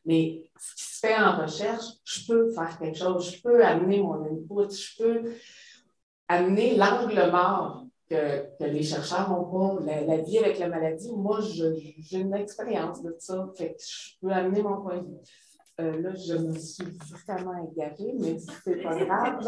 Mais ce qui se fait en recherche, je peux faire quelque chose, je peux amener mon input, je peux amener l'angle mort que les chercheurs n'ont pas, la vie avec la maladie. Moi, j'ai une expérience de ça, fait que je peux amener mon point de vue. Là, je me suis vraiment égarée, mais c'est pas grave.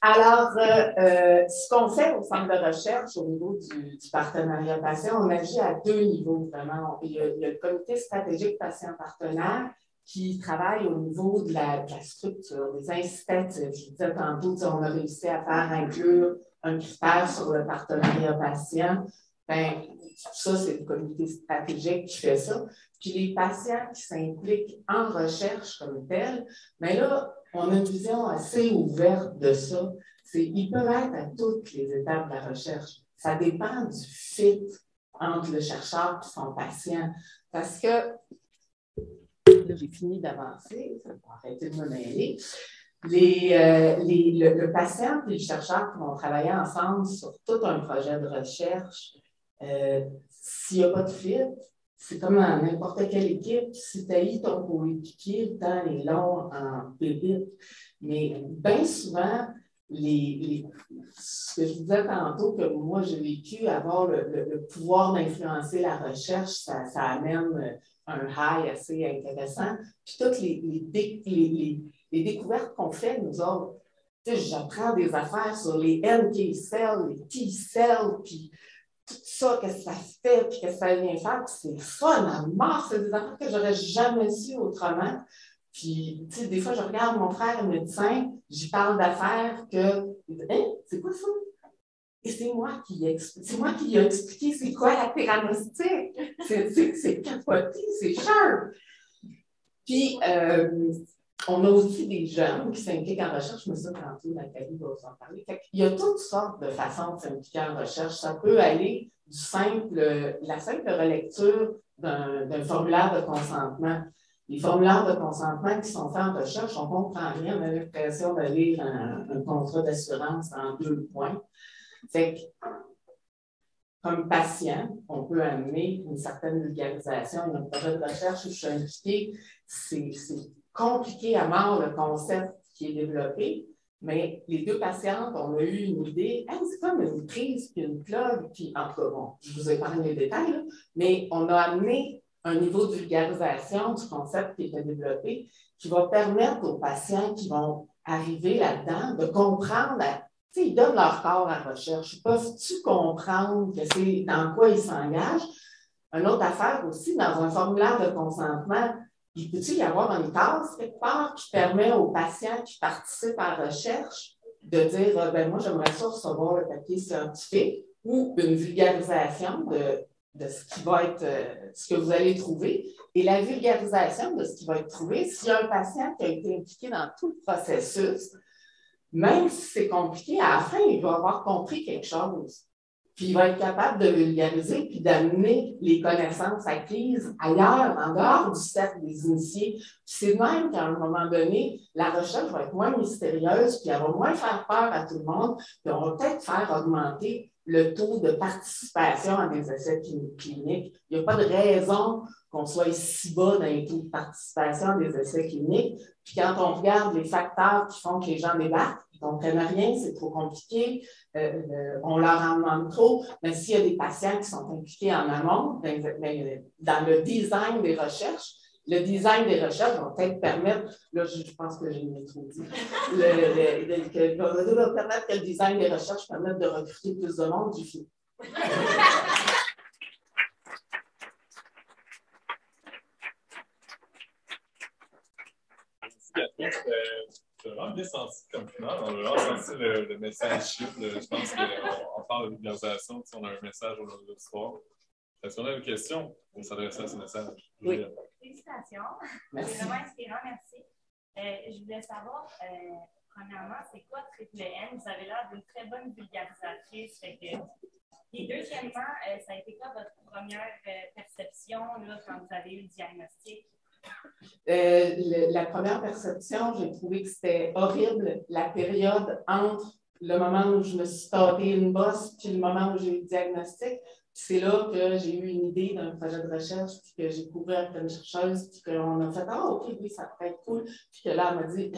Alors, ce qu'on fait au centre de recherche au niveau du partenariat patient, on agit à 2 niveaux vraiment. Il y a le comité stratégique patient-partenaire qui travaille au niveau de la structure, des incitatifs. Je vous disais tantôt, on a réussi à faire inclure un critère sur le partenariat patient. Bien, ça, c'est le comité stratégique qui fait ça. Puis les patients qui s'impliquent en recherche comme tel, bien là, on a une vision assez ouverte de ça. Ils peuvent être à toutes les étapes de la recherche. Ça dépend du fit entre le chercheur et son patient. Parce que, là, j'ai fini d'avancer, ça va arrêter de me mêler. Le patient et le chercheur qui vont travailler ensemble sur tout un projet de recherche, s'il n'y a pas de fit, c'est comme dans n'importe quelle équipe, si tu as ton coéquipier, le temps est long en pépite. Mais bien souvent, ce que je vous disais tantôt, que moi j'ai vécu, avoir le pouvoir d'influencer la recherche, ça amène un high assez intéressant. Puis toutes les découvertes qu'on fait, nous autres, j'apprends des affaires sur les NK cells, les T cells, puis tout ça, qu'est-ce que ça fait, puis qu'est-ce que ça vient faire, puis c'est fun à mort, c'est des affaires que j'aurais jamais su autrement. Puis, tu sais, des fois, je regarde mon frère médecin, j'y parle d'affaires que, hein, c'est quoi ça? Et c'est moi qui lui ai expliqué c'est quoi la theranostique. C'est capoté, c'est cher. Puis, on a aussi des jeunes qui s'impliquent en recherche, mais ça, tantôt, Nathalie va vous en parler. Il y a toutes sortes de façons de s'impliquer en recherche. Ça peut aller la simple relecture d'un formulaire de consentement. Les formulaires de consentement qui sont faits en recherche, on ne comprend rien. On a l'impression de lire un contrat d'assurance en 2 points. Fait que, comme patient, on peut amener une certaine vulgarisation. Il y a un projet de recherche où je suis impliquée. C'est compliqué à mort le concept qui est développé, mais les 2 patientes, on a eu une idée, hey, c'est comme une prise puis une plug, puis en tout cas, bon, je vous épargne les détails, là, mais on a amené un niveau de vulgarisation du concept qui était développé qui va permettre aux patients qui vont arriver là-dedans de comprendre, tu sais, ils donnent leur corps à la recherche. Peuvent-tu comprendre que c'est dans quoi ils s'engagent? Une autre affaire aussi, dans un formulaire de consentement, il peut-il y avoir une case quelque part qui permet aux patients qui participent à la recherche de dire ben moi, j'aimerais ça recevoir le papier scientifique ou une vulgarisation de ce qui va être ce que vous allez trouver. Et la vulgarisation de ce qui va être trouvé, s'il y a un patient qui a été impliqué dans tout le processus, même si c'est compliqué, à la fin, il va avoir compris quelque chose. Puis il va être capable de vulgariser puis d'amener les connaissances acquises ailleurs, en dehors du cercle des initiés. Puis c'est même qu'à un moment donné, la recherche va être moins mystérieuse, puis elle va moins faire peur à tout le monde, puis on va peut-être faire augmenter le taux de participation à des essais cliniques. Il n'y a pas de raison qu'on soit si bas dans les taux de participation à des essais cliniques. Puis quand on regarde les facteurs qui font que les gens débarquent, ils ne comprennent rien, c'est trop compliqué, on leur en demande trop. Mais s'il y a des patients qui sont impliqués en amont, dans le design des recherches, le design des recherches va peut-être permettre, là je pense que j'ai trop dit, va permettre que le design des recherches permette de recruter plus de monde du film. J'ai vraiment bien senti comme final. On a vraiment senti le message chiffre. Je pense qu'on parle de vulgarisation, on a un message au long de l'histoire. Est-ce qu'on a une question pour s'adresser à ce message? Oui. Félicitations. Merci. C'est vraiment inspirant, merci. Je voulais savoir, premièrement, c'est quoi Triple N? Vous avez l'air d'une très bonne vulgarisatrice. Et deuxièmement, ça a été quoi votre première perception là, quand vous avez eu le diagnostic? La première perception, j'ai trouvé que c'était horrible la période entre le moment où je me suis tapé une bosse puis le moment où j'ai eu le diagnostic. C'est là que j'ai eu une idée d'un projet de recherche, puis que j'ai couru avec une chercheuse, puis qu'on a fait « Ah, OK, oui, ça pourrait être cool ». Puis que là, elle m'a dit «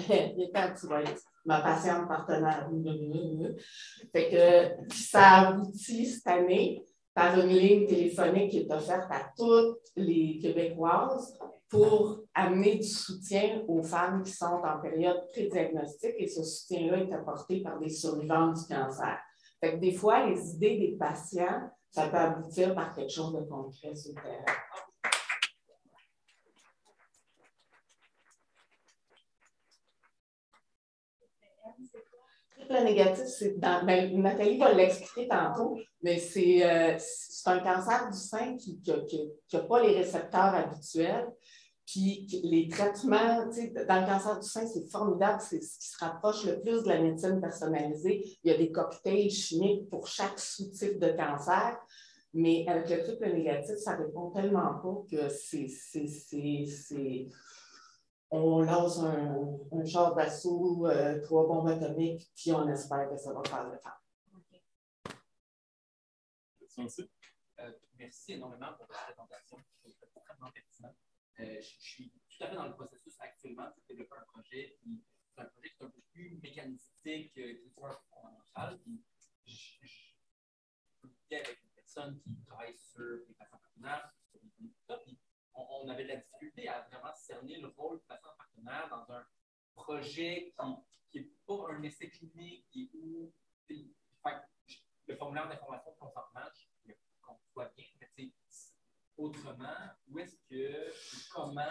Quand tu vas être ma patiente partenaire ». Fait que ça aboutit cette année par une ligne téléphonique qui est offerte à toutes les Québécoises pour amener du soutien aux femmes qui sont en période pré-diagnostique, et ce soutien-là est apporté par des survivants du cancer. Fait que des fois, les idées des patients, ça peut aboutir par quelque chose de concret sur le terrain. Triple négatif, c'est Nathalie va l'expliquer tantôt, mais c'est un cancer du sein qui n'a pas les récepteurs habituels. Puis les traitements, dans le cancer du sein, c'est formidable, c'est ce qui se rapproche le plus de la médecine personnalisée. Il y a des cocktails chimiques pour chaque sous-type de cancer, mais avec le triple négatif, ça ne répond tellement pas que on lance un char d'assaut, 3 bombes atomiques, puis on espère que ça va faire le temps. Question aussi? Merci énormément pour votre présentation. C'est extrêmement pertinent. Je suis tout à fait dans le processus actuellement de développer un projet. C'est un projet qui est un peu plus mécanistique, qui est fondamental. Je discutais avec une personne qui travaille sur les patients partenaires, puis on avait de la difficulté à vraiment cerner le rôle du patient partenaire dans un projet qui n'est pas un essai clinique et où le formulaire d'information de consentement, qu'on soit bien, mais autrement, où est-ce que, comment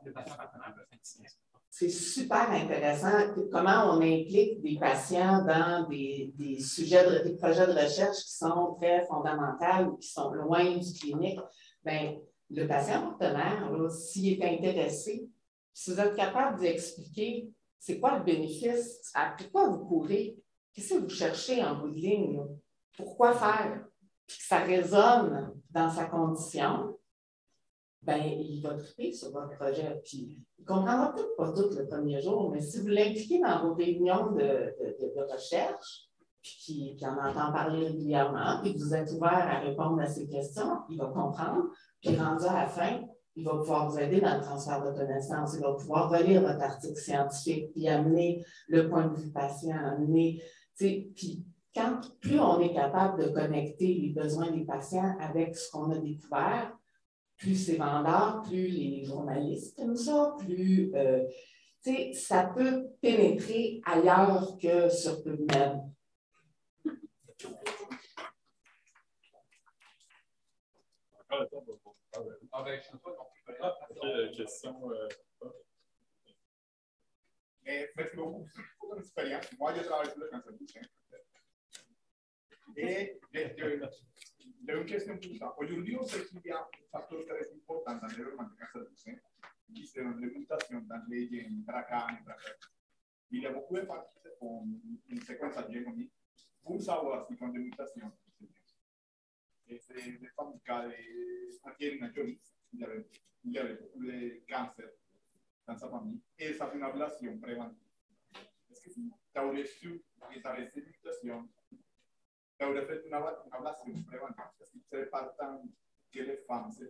le patient partenaire peut s'impliquer? C'est super intéressant comment on implique des patients dans des sujets, des projets de recherche qui sont très fondamentaux ou qui sont loin du clinique. Bien, le patient partenaire, s'il est intéressé, si vous êtes capable d'expliquer c'est quoi le bénéfice, pourquoi vous courez, qu'est-ce que vous cherchez en bout de ligne, là? Pourquoi faire, puis que ça résonne dans sa condition, bien, il va triper sur votre projet. Puis, il ne comprendra peut-être pas tout le premier jour, mais si vous l'impliquez dans vos réunions de recherche, puis qu'il en entend parler régulièrement, puis que vous êtes ouvert à répondre à ces questions, il va comprendre. Puis, rendu à la fin, il va pouvoir vous aider dans le transfert de connaissances. Il va pouvoir relire votre article scientifique, puis amener le point de vue patient, amener. Puis, plus on est capable de connecter les besoins des patients avec ce qu'on a découvert, plus c'est vendeur, plus les journalistes aiment ça, plus ça peut pénétrer ailleurs que sur PubMed. Encore le temps pour parler. Je ne sais pas Question. Merci beaucoup pour ton expérience. Moi, je travaille sur le cancer du sein. Et j'ai une question pour ça. Aujourd'hui, on sait qu'il y a un facteur très important dans le développement du cancer du sein, qui sont les mutations dans les gènes BRCA et BRCA. Il y a beaucoup de parties qui font une séquence de génomique pour savoir si font des mutations. Et c'est le fameux cas d'Angelina Jolie. Il y avait beaucoup de cancer dans sa famille. Et ça fait une ablation préventive. Est-ce que tu as reçu et tu as reçu des mutations? Tu aurais fait une ablation préventive. Est-ce que c'est important que les femmes se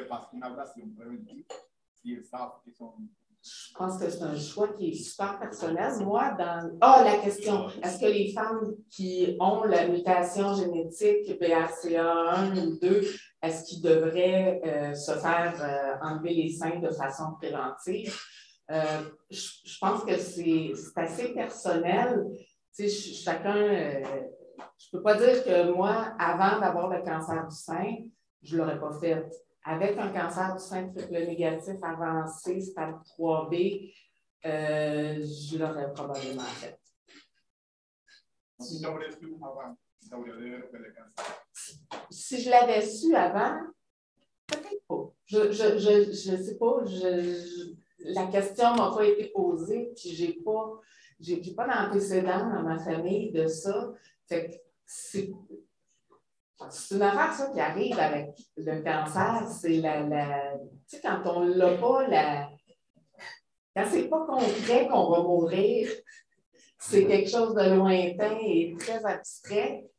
fassent une ablation préventive si elles savent qu'ils sont. Je pense que c'est un choix qui est super personnel. Moi, la question, est-ce que les femmes qui ont la mutation génétique BRCA1 ou 2, est-ce qu'ils devraient se faire enlever les seins de façon préventive? Je pense que c'est assez personnel. Chacun, je ne peux pas dire que moi, avant d'avoir le cancer du sein, je ne l'aurais pas fait. Avec un cancer du sein triple négatif avancé, stade 3B, je l'aurais probablement fait. Si tu aurais su avant, tu aurais fait le cancer. Si je l'avais su avant, peut-être pas. Je ne sais pas. La question ne m'a pas été posée, puis je n'ai pas d'antécédent dans ma famille de ça. Fait que c'est une affaire, ça, qui arrive avec le cancer, c'est tu sais, quand on l'a pas, quand c'est pas concret qu'on va mourir, c'est quelque chose de lointain et très abstrait.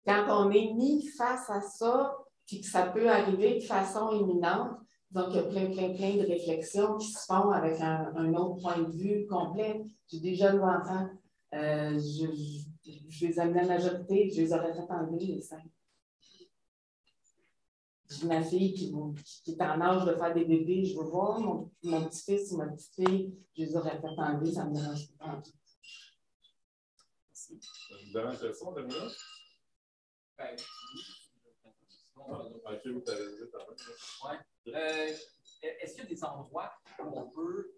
Quand on est mis face à ça, puis que ça peut arriver de façon imminente, donc il y a plein de réflexions qui se font avec un autre point de vue complet. J'ai des jeunes enfants. Je les amenais à la majorité, je les aurais fait enlever les seins. J'ai ma fille qui est en âge de faire des bébés, je veux voir mon petit-fils ou ma petite-fille, je les aurais fait enlever, ça me dérange pas. Merci. Vous avez une question, Daniela? Ok, vous t'avez dit, Est-ce qu'il y a des endroits où on peut,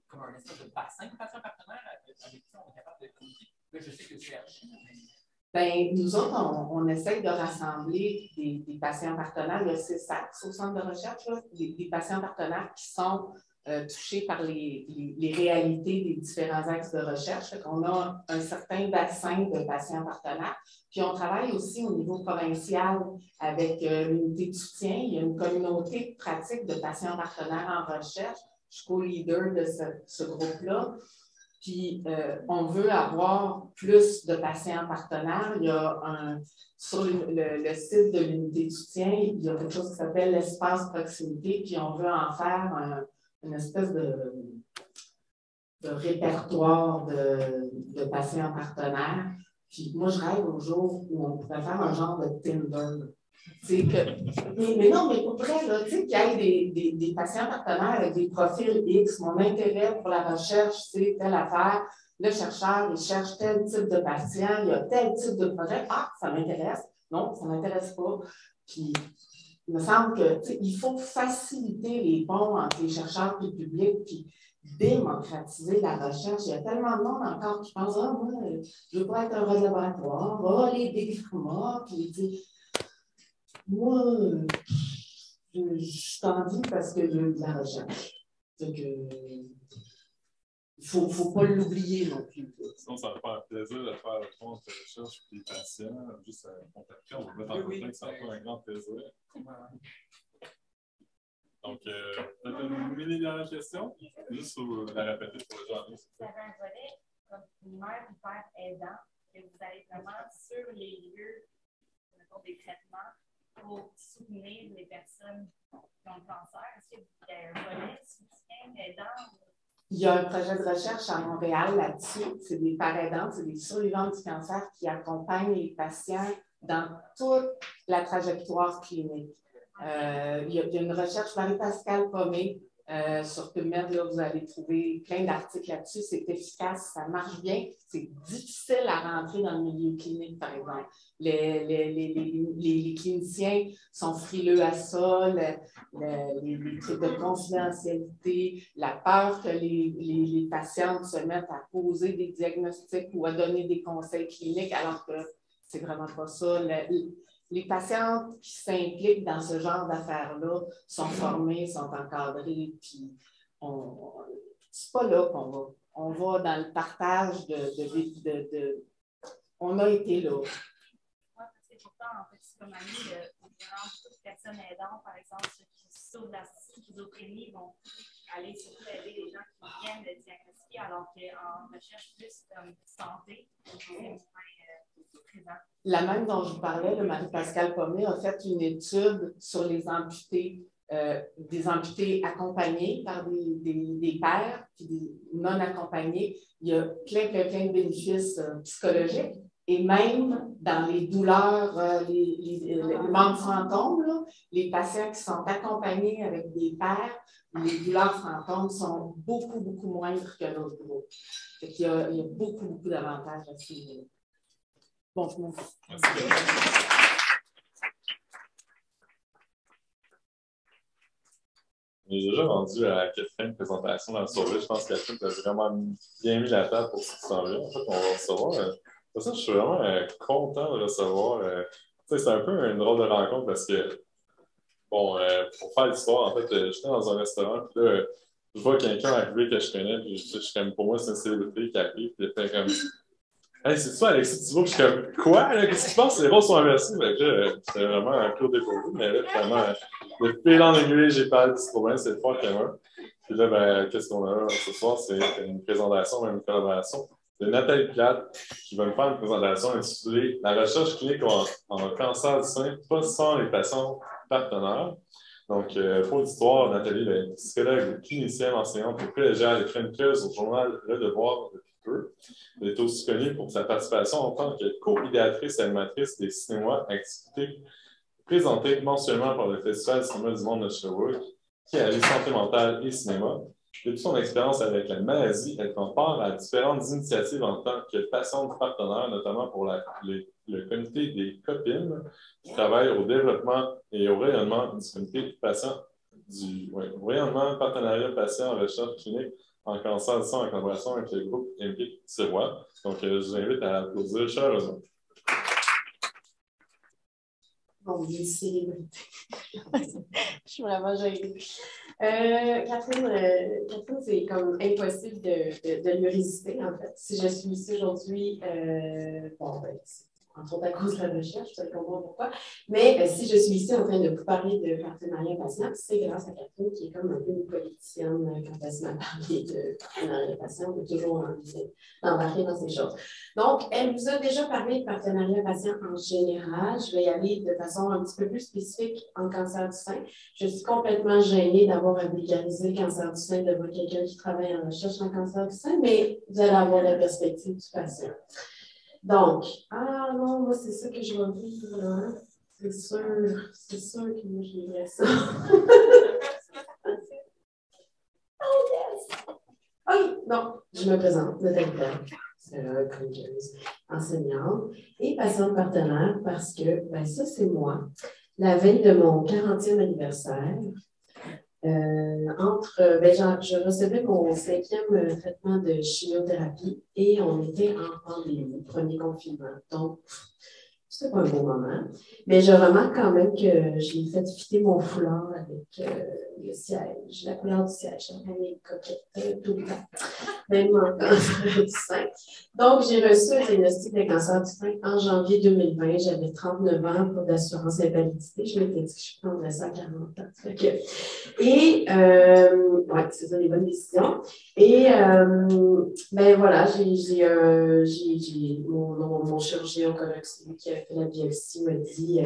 comme un espèce de bassin de patients partenaires avec qui on est capable de communiquer? Là, je sais que c'est archi, mais. Bien, nous autres, on essaye de rassembler des patients partenaires. Il y a 6 axes au centre de recherche, là, des patients partenaires qui sont touchés par les réalités des différents axes de recherche. On a un certain bassin de patients partenaires. Puis on travaille aussi au niveau provincial avec l'unité de soutien. Il y a une communauté de pratique de patients partenaires en recherche. Je suis co-leader de ce groupe-là. Puis on veut avoir plus de patients partenaires. Il y a sur le site de l'unité de soutien, il y a quelque chose qui s'appelle l'espace proximité, puis on veut en faire une espèce de répertoire de patients partenaires. Puis moi, je rêve au jour où on pourrait faire un genre de Tinder. Mais non, mais pour vrai, qu'il y ait des patients partenaires avec des profils X, mon intérêt pour la recherche, c'est telle affaire. Le chercheur, il cherche tel type de patient, il y a tel type de projet. Ah, ça m'intéresse. Non, ça ne m'intéresse pas. Puis, il me semble qu'il faut faciliter les ponts entre les chercheurs et le public, puis démocratiser la recherche. Il y a tellement de monde encore qui pense, ah, moi, je ne veux pas être un de laboratoire, les big pharma, puis moi, je t'en dis parce que j'ai eu de la recherche. Donc, il ne faut pas l'oublier non plus. Sinon, ça va faire plaisir de faire le point de recherche pour les patients. Juste à contacter, on va mettre en contact, ça va faire un grand plaisir. Donc, peut-être une mini-dernière question, juste pour la répéter pour les gens. Vous avez un volet comme mère ou père aidant, que vous allez vraiment sur les lieux des traitements pour soutenir les personnes qui ont le cancer. Est-ce qu'il y a un volet soutien aidant? Il y a un projet de recherche à Montréal là-dessus. C'est des pères aidants, c'est des survivants du cancer qui accompagnent les patients dans toute la trajectoire clinique. Il y a une recherche, Marie-Pascale Pomé, sur PubMed, là, vous allez trouver plein d'articles là-dessus. C'est efficace, ça marche bien. C'est difficile à rentrer dans le milieu clinique, par exemple. Les cliniciens sont frileux à ça, les trucs de confidentialité, la peur que les patientes se mettent à poser des diagnostics ou à donner des conseils cliniques, alors que c'est vraiment pas ça. Les patientes qui s'impliquent dans ce genre d'affaires-là sont formées, sont encadrées, puis c'est pas là qu'on va. On va dans le partage on a été là. Oui, parce que pourtant, en fait, c'est comme ami, toutes les personnes aidantes, par exemple, ceux qui souffrent de la schizophrénie vont aller surtout aider les gens qui viennent de diagnostiquer, alors qu'en recherche plus comme santé, c'est moins présent. La même dont je vous parlais, Marie-Pascale Pomé a fait une étude sur les amputés, des amputés accompagnés par des pères, puis des non accompagnés. Il y a plein de bénéfices psychologiques. Et même dans les douleurs, les manques fantômes, là, les patients qui sont accompagnés avec des pères, les douleurs fantômes sont beaucoup moindres que l'autre groupe. Il y a beaucoup d'avantages à ce niveau-là. Bon, je m'en fous. On est déjà rendu à la quatrième présentation dans le survey. Je pense qu'Achille a vraiment bien mis la table pour ce qui s'en vient. En fait, on va recevoir. Pour ça, je suis vraiment content de recevoir. C'est un peu une drôle de rencontre parce que, bon, pour faire l'histoire, en fait, j'étais dans un restaurant, puis là, je vois quelqu'un arriver que je connais, puis je suis comme, pour moi, c'est une célébrité qui arrive, puis il fait comme. Hey, c'est toi, Alexis Thibault? Je suis comme, quoi? Qu'est-ce qui se passe? Les rôles sont inversés. C'était vraiment un cours dépourvu, mais là, vraiment, de fil en aiguille, j'ai parlé du problème, c'est le fort que moi. Puis là, ben, qu'est-ce qu'on a ce soir? C'est une présentation, même une collaboration de Nathalie Platte, qui va nous faire une présentation intitulée La recherche clinique en cancer du sein, pas sans les patients partenaires. Donc, pour l'histoire, Nathalie est psychologue, clinicienne, enseignante au collégial et chroniqueuse au journal Le Devoir depuis peu. Elle est aussi connue pour sa participation en tant que co-idéatrice et animatrice des cinémas activités présentées mensuellement par le Festival Cinéma du Monde de Sherbrooke, qui allie santé mentale et cinéma. Depuis son expérience avec la maladie, elle prend part à différentes initiatives en tant que patiente partenaire, notamment pour le comité des copines, qui travaille au développement et au rayonnement du comité patient, au rayonnement partenariat patient en recherche clinique en cancer du sang en collaboration avec le groupe MPIC-Sirois. Donc, je vous invite à applaudir chaleureusement. Bon, une célébrité. Je suis vraiment gênée. Catherine, c'est comme impossible de lui résister, en fait. Si je suis ici aujourd'hui, bon, ben, entre autres à cause de la recherche, vous allez comprendre pourquoi. Mais si je suis ici en train de vous parler de partenariat patient, c'est grâce à Catherine qui est comme un peu une politicienne quand elle se met à parler de partenariat patient, on a toujours envie d'embarquer dans ces choses. Donc, elle vous a déjà parlé de partenariat patient en général. Je vais y aller de façon un petit peu plus spécifique en cancer du sein. Je suis complètement gênée d'avoir à vulgariser le cancer du sein devant quelqu'un qui travaille en recherche en cancer du sein, mais vous allez avoir la perspective du patient. Donc, ah non, moi, c'est ça que je vais vivre, là. C'est sûr que moi, je vivrais ça. Oh, yes! Oui, non, je me présente, Nathalie Perle, chroniqueuse, enseignante et patiente partenaire parce que, ben ça, c'est moi. La veille de mon 40e anniversaire, je recevais mon 5e traitement de chimiothérapie et on était en pandémie, premier confinement. Donc, c'était pas un beau moment. Mais je remarque quand même que j'ai fait fitter mon foulard avec le siège, la couleur du siège. J'avais mes coquettes tout le temps, même en cancer du sein. Donc, j'ai reçu un diagnostic de cancer du sein en janvier 2020. J'avais 39 ans pour d'assurance invalidité. Je m'étais dit que je prendrais ça à 40 ans. Et, ouais, c'est ça, les bonnes décisions. Et, ben voilà, mon chirurgien oncologue, celui qui a fait la biopsie, m'a dit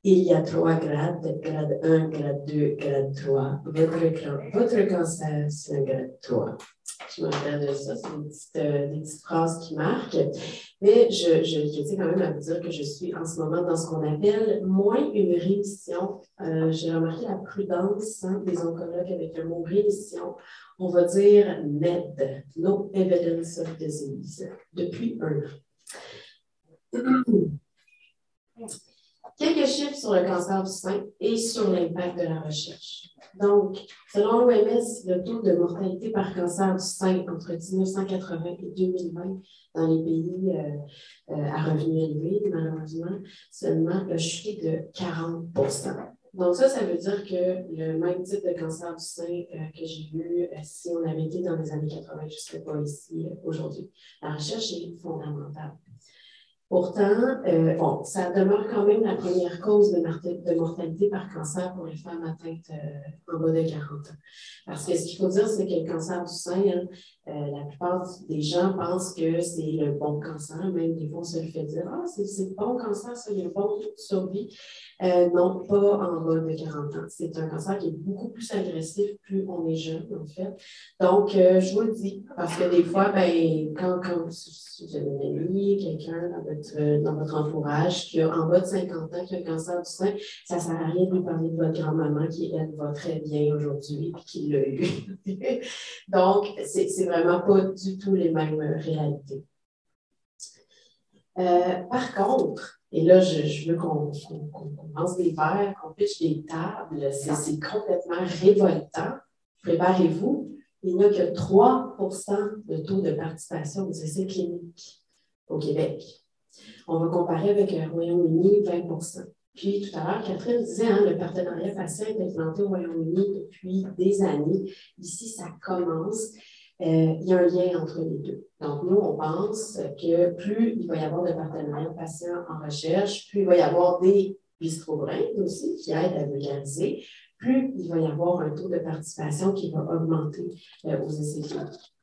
il y a 3 grades, grade 1, grade 2, grade 3. Votre cancer, c'est un grade 3. Je me rappelle de ça, c'est des petites phrases qui marquent. Mais je tiens quand même à vous dire que je suis en ce moment dans ce qu'on appelle moins une rémission. J'ai remarqué la prudence des oncologues avec le mot rémission. On va dire NED, No Evidence of Disease, depuis 1 an. Quelques chiffres sur le cancer du sein et sur l'impact de la recherche. Donc, selon l'OMS, le taux de mortalité par cancer du sein entre 1980 et 2020 dans les pays à revenus élevés, malheureusement, seulement a chuté de 40 %. Donc ça veut dire que le même type de cancer du sein que j'ai vu si on avait été dans les années 80, je ne serais pas ici aujourd'hui. La recherche est fondamentale. Pourtant, bon, ça demeure quand même la première cause de mortalité par cancer pour les femmes atteintes en bas de 40 ans. Parce que ce qu'il faut dire, c'est que le cancer du sein, la plupart des gens pensent que c'est le bon cancer, même des fois on se le fait dire, ah, c'est le bon cancer, ça, il y a un bon taux de survie. Non, pas en bas de 40 ans. C'est un cancer qui est beaucoup plus agressif plus on est jeune, en fait. Donc, je vous le dis, parce que des fois, ben, quand vous avez un ami, quelqu'un dans votre entourage qui a en bas de 50 ans, qui a un cancer du sein, ça ne sert à rien de lui parler de votre grand-maman qui, elle, va très bien aujourd'hui et qui l'a eu. Donc, c'est vraiment pas du tout les mêmes réalités. Par contre, et là, je veux qu'on lance des verres, qu'on pitche des tables. C'est complètement révoltant. Préparez-vous. Il n'y a que 3 % de taux de participation aux essais cliniques au Québec. On va comparer avec le Royaume-Uni, 20 %. Puis, tout à l'heure, Catherine disait, le partenariat patient est implanté au Royaume-Uni depuis des années. Ici, ça commence. Il y a un lien entre les deux. Donc, nous, on pense que plus il va y avoir de partenariats patients en recherche, plus il va y avoir des bistrobrains aussi qui aident à vulgariser, plus il va y avoir un taux de participation qui va augmenter aux essais cliniques.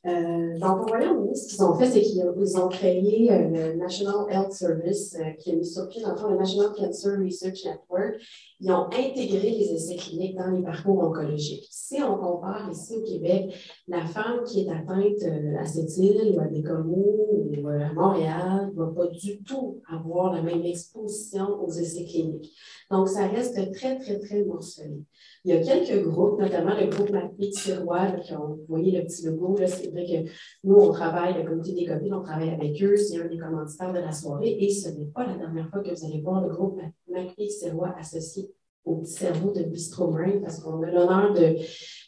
Donc, au Royaume-Uni, ce qu'ils ont fait, c'est qu'ils ont créé le National Health Service qui a mis sur pied, dans le fond, le National Cancer Research Network. Ils ont intégré les essais cliniques dans les parcours oncologiques. Si on compare ici au Québec, la femme qui est atteinte à cette île ou à Bécomo ou à Montréal ne va pas du tout avoir la même exposition aux essais cliniques. Donc, ça reste très, très, très morcelé. Il y a quelques groupes, notamment le groupe McPhee-Sirois, vous voyez le petit logo, c'est vrai que nous, on travaille, le comité des copines, on travaille avec eux, c'est un des commanditaires de la soirée, et ce n'est pas la dernière fois que vous allez voir le groupe McPhee-Sirois associé au petit cerveau de Bistro Brain parce qu'on a l'honneur de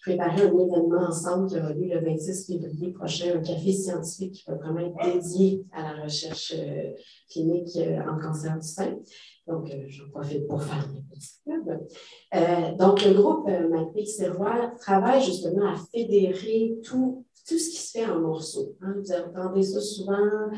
préparer un événement ensemble qui aura lieu le 26 février prochain, un café scientifique qui va vraiment être dédié à la recherche clinique en cancer du sein. Donc, j'en profite pour faire une petite pub. Donc, le groupe Matrix-Serrois travaille justement à fédérer tout ce qui se fait en morceaux. Hein. Vous entendez ça souvent,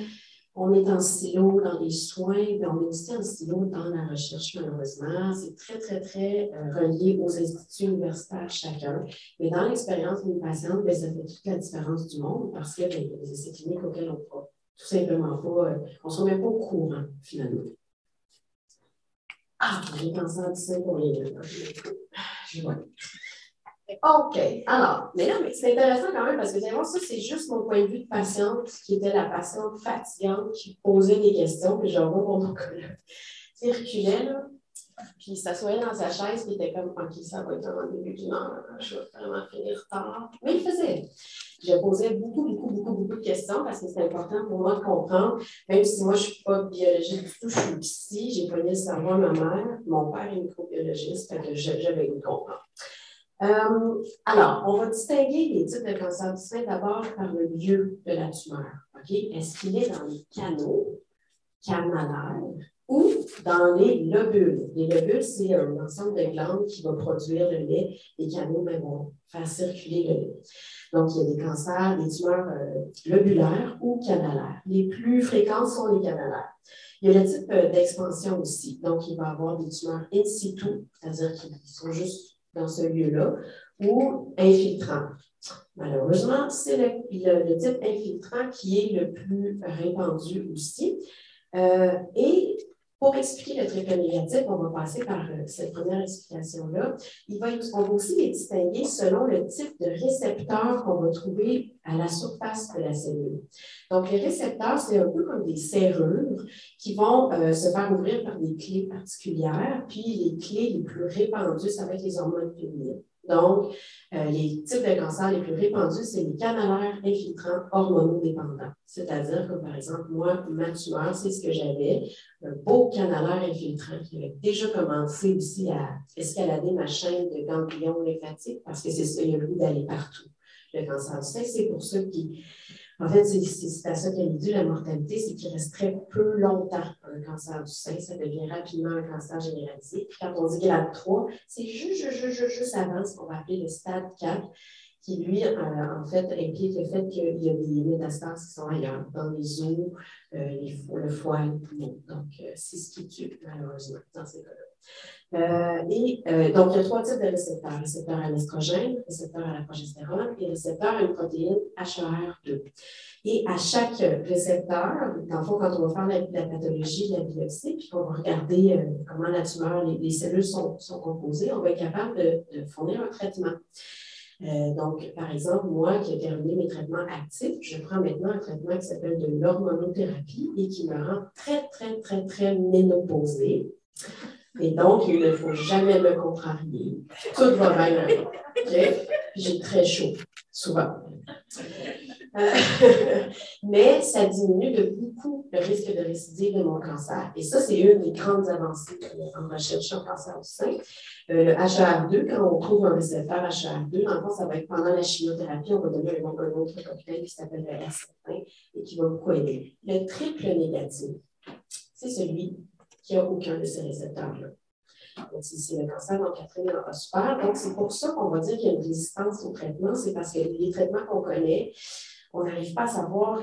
on est en silo dans les soins, mais on est aussi en silo dans la recherche, malheureusement. C'est très, très, très relié aux instituts universitaires chacun. Mais dans l'expérience d'une patiente, bien, ça fait toute la différence du monde parce qu'il y a des essais cliniques auxquels on ne va tout simplement pas, on ne se remet pas au courant, finalement. Ah, j'ai cancer du sein pour les deux. Je vois. OK. Alors, mais c'est intéressant quand même parce que ça, c'est juste mon point de vue de patiente qui était la patiente fatigante qui posait des questions. Puis je vois mon oncologue qui reculait, là, puis il s'assoyait dans sa chaise, puis il était comme, OK, ça va être en début d'une heure, je vais vraiment finir tard. Mais il faisait. Je posais beaucoup de questions parce que c'est important pour moi de comprendre, même si moi je ne suis pas biologiste du tout, je suis psy, j'ai pogné le cerveau à ma mère, mon père est microbiologiste, fait que j'avais eu comprendre. Alors, on va distinguer les types de cancer du sein d'abord par le lieu de la tumeur. Okay? Est-ce qu'il est dans les canaux canalaires ou dans les lobules? Les lobules, c'est un ensemble de glandes qui va produire le lait. Les canaux vont faire circuler le lait. Donc, il y a des cancers, des tumeurs lobulaires ou canalaires. Les plus fréquents sont les canalaires. Il y a le type d'expansion aussi. Donc, il va y avoir des tumeurs in situ, c'est-à-dire qu'ils sont juste dans ce lieu-là, ou infiltrant. Malheureusement, c'est le type infiltrant qui est le plus répandu aussi. Et pour expliquer le triple négatif, on va passer par cette première explication-là. On va aussi les distinguer selon le type de récepteur qu'on va trouver à la surface de la cellule. Donc, les récepteurs, c'est un peu comme des serrures qui vont se faire ouvrir par des clés particulières, puis les clés les plus répandues, ça va être les hormones féminines. Donc, les types de cancers les plus répandus, c'est les canalaires infiltrants hormonodépendants. C'est-à-dire que, par exemple, moi, ma tumeur, c'est ce que j'avais, un beau canalaire infiltrant qui avait déjà commencé aussi à escalader ma chaîne de ganglions lymphatiques parce que c'est ça, il y a le goût d'aller partout. Le cancer du sein, c'est pour ça qui... En fait, c'est à ça qu'elle est due la mortalité, c'est qu'il reste très peu longtemps un cancer du sein. Ça devient rapidement un cancer généralisé. Puis quand on dit grade 3, c'est juste avant ce qu'on va appeler le stade 4, qui, lui, en fait, implique le fait qu'il y a des métastases qui sont ailleurs, dans les os, le foie, le poumon. Donc, c'est ce qui tue, malheureusement, dans ces cas-là. Donc, il y a 3 types de récepteurs. Récepteur à l'estrogène, récepteur à la progestérone et récepteur à une protéine HER2. Et à chaque récepteur, dans le fond, quand on va faire la pathologie, la biopsie, puis qu'on va regarder comment la tumeur, les cellules sont composées, on va être capable de fournir un traitement. Donc, par exemple, moi qui ai terminé mes traitements actifs, je prends maintenant un traitement qui s'appelle de l'hormonothérapie et qui me rend très ménopausée. Et donc, il ne faut jamais me contrarier. Tout va bien. Okay? J'ai très chaud, souvent. Mais ça diminue de beaucoup le risque de récidive de mon cancer. Et ça, c'est une des grandes avancées en recherche en cancer du sein. Le HER2, quand on trouve un récepteur HER2, dans le fond, ça va être pendant la chimiothérapie, on va donner un autre cocktail qui s'appelle le R certain et qui va beaucoup aider. Le triple négatif, c'est celui qui n'a aucun de ces récepteurs-là. Donc, c'est le cancer, donc Catherine en a super. Donc, c'est pour ça qu'on va dire qu'il y a une résistance au traitement. C'est parce que les traitements qu'on connaît, on n'arrive pas à savoir.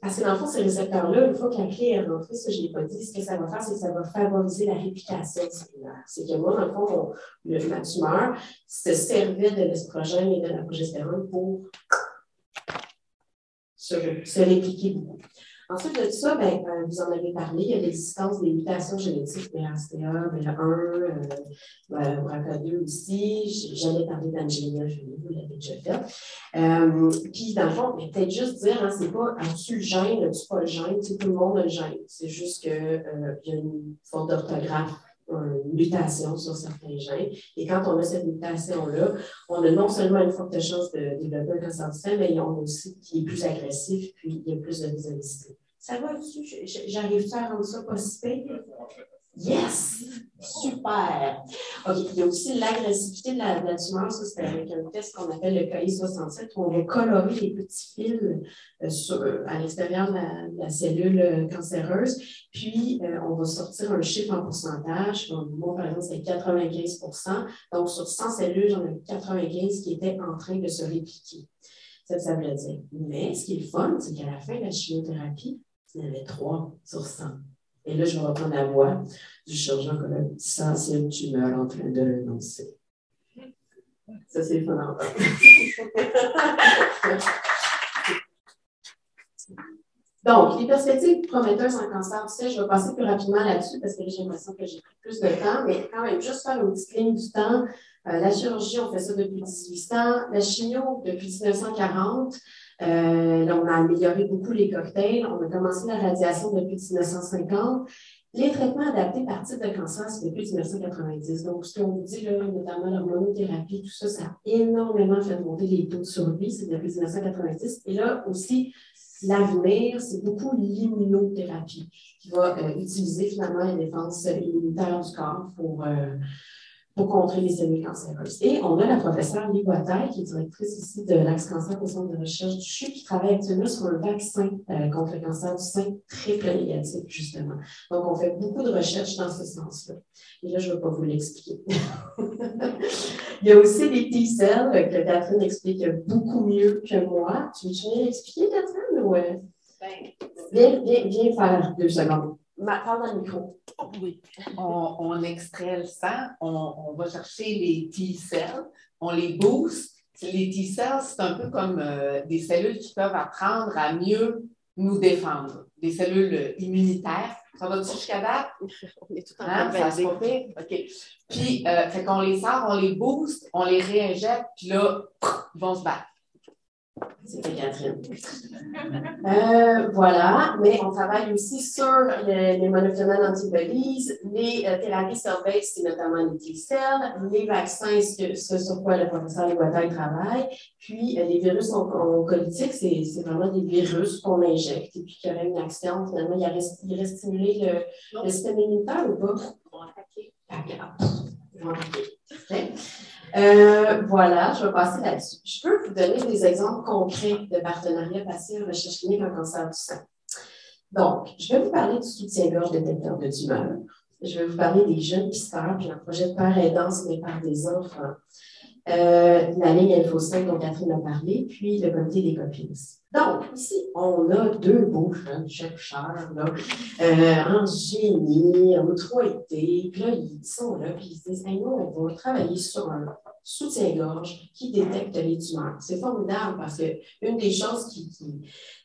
Parce que dans le fond, ces récepteurs-là, une fois que la clé est rentrée, ça, je ne l'ai pas dit, ce que ça va faire, c'est que ça va favoriser la réplication cellulaire. C'est que moi, dans le fond, ma tumeur se servait de l'estrogène et de la progestérone pour se répliquer beaucoup. Ensuite de ça, vous en avez parlé, il y a l'existence des mutations génétiques, BRCA, BRCA1, BRCA2 aussi. J'allais parler d'Angelina Jolie, vous l'avez déjà fait. Puis, dans le fond, peut-être juste dire, hein, c'est pas as-tu le gène, as-tu pas le gène, tout le monde a le gène. C'est juste qu'il y a une faute d'orthographe, une mutation sur certains gènes. Et quand on a cette mutation-là, on a non seulement une forte chance de développer un cancer du sein, mais on a aussi qui est plus agressif, puis il y a plus de visualité. Ça va-tu? J'arrive-tu à rendre ça pas si pire? Yes! Super! OK. Il y a aussi l'agressivité de la tumeur. Ça, c'est avec un test qu'on appelle le KI67 où on va colorer les petits fils à l'extérieur de la cellule cancéreuse. Puis, on va sortir un chiffre en pourcentage. Donc, moi, par exemple, c'est 95%. Donc, sur 100 cellules, j'en ai 95 qui étaient en train de se répliquer. Ça veut dire. Mais ce qui est le fun, c'est qu'à la fin de la chimiothérapie, il y en avait 3 sur 100. Et là, je vais reprendre la voix du chirurgien oncologue. Ça, c'est une tumeur en train de l'annoncer. Ça, c'est le fun à entendre. Donc, les perspectives prometteuses en cancer du sein, je vais passer plus rapidement là-dessus parce que j'ai l'impression que j'ai pris plus de temps, mais quand même, juste faire une petite ligne du temps. La chirurgie, on fait ça depuis 1800. La chimio, depuis 1940. Là, on a amélioré beaucoup les cocktails. On a commencé la radiation depuis 1950. Les traitements adaptés par type de cancer, c'est depuis 1990. Donc, ce qu'on vous dit, là, notamment l'hormonothérapie, tout ça, ça a énormément fait monter les taux de survie. C'est depuis 1990. Et là aussi, l'avenir, c'est beaucoup l'immunothérapie qui va utiliser finalement les défenses immunitaires du corps pour contrer les cellules cancéreuses. Et on a la professeure Lee Boitaille, qui est directrice ici de l'Axe Cancer au Centre de recherche du CHU, qui travaille actuellement sur un vaccin contre le cancer du sein triple négatif, justement. Donc, on fait beaucoup de recherches dans ce sens-là. Et là, je ne vais pas vous l'expliquer. Il y a aussi les T-cells que Catherine explique beaucoup mieux que moi. Tu veux expliquer, Catherine? Ou, viens faire 2 secondes. Parle dans le micro. Oui. On extrait le sang, on va chercher les T-cells, on les booste. Les T-cells, c'est un peu comme des cellules qui peuvent apprendre à mieux nous défendre, des cellules immunitaires. Ça va-tu jusqu'à date? On est tout en train de valider. OK. Puis, fait qu'on les sort, on les booste, on les réinjecte, puis là, ils vont se battre. C'était Catherine. Voilà, mais on travaille aussi sur les monoclonal antibodies, les thérapies cell-based, c'est notamment les T-cells, les vaccins, ce sur quoi le professeur Boitaille travaille, puis les virus oncolytiques, c'est vraiment des virus qu'on injecte et puis qui auraient une action, finalement, il reste stimuler le système immunitaire ou pas? Ils vont attaquer. Ils vont attaquer. Voilà, je vais passer là-dessus. Je peux vous donner des exemples concrets de partenariats passés en recherche clinique en cancer du sein. Donc, je vais vous parler du soutien-gorge détecteur de tumeurs. Je vais vous parler des jeunes pisteurs, puis un projet de père aidance, mais par des enfants. La ligne Info5 dont Catherine a parlé, puis le comité des copines. Donc, ici, on a 2 beaux jeunes chercheurs en génie, en 3D, puis là, ils sont là, puis ils se disent, hey, nous, on va travailler sur un soutien-gorge qui détecte les tumeurs. C'est formidable parce qu'une des choses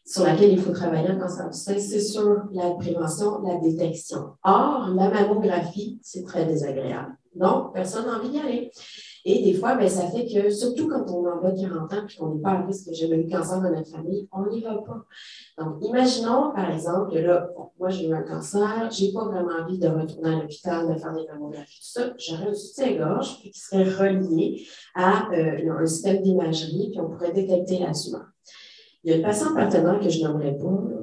sur laquelle il faut travailler en cancer du sein, c'est sur la prévention, la détection. Or, la mammographie, c'est très désagréable. Donc, personne n'a envie d'y aller. Et des fois, bien, ça fait que, surtout quand on en bas de 40 ans et qu'on n'est pas à risque que j'ai eu cancer dans notre famille, on n'y va pas. Donc, imaginons, par exemple, que là, moi, j'ai eu un cancer, je n'ai pas vraiment envie de retourner à l'hôpital, de faire des mammographies, tout ça. J'aurais un soutien-gorge qui serait relié à un système d'imagerie, puis on pourrait détecter la tumeur. Il y a une patiente partenaire que je nommerai pas, là,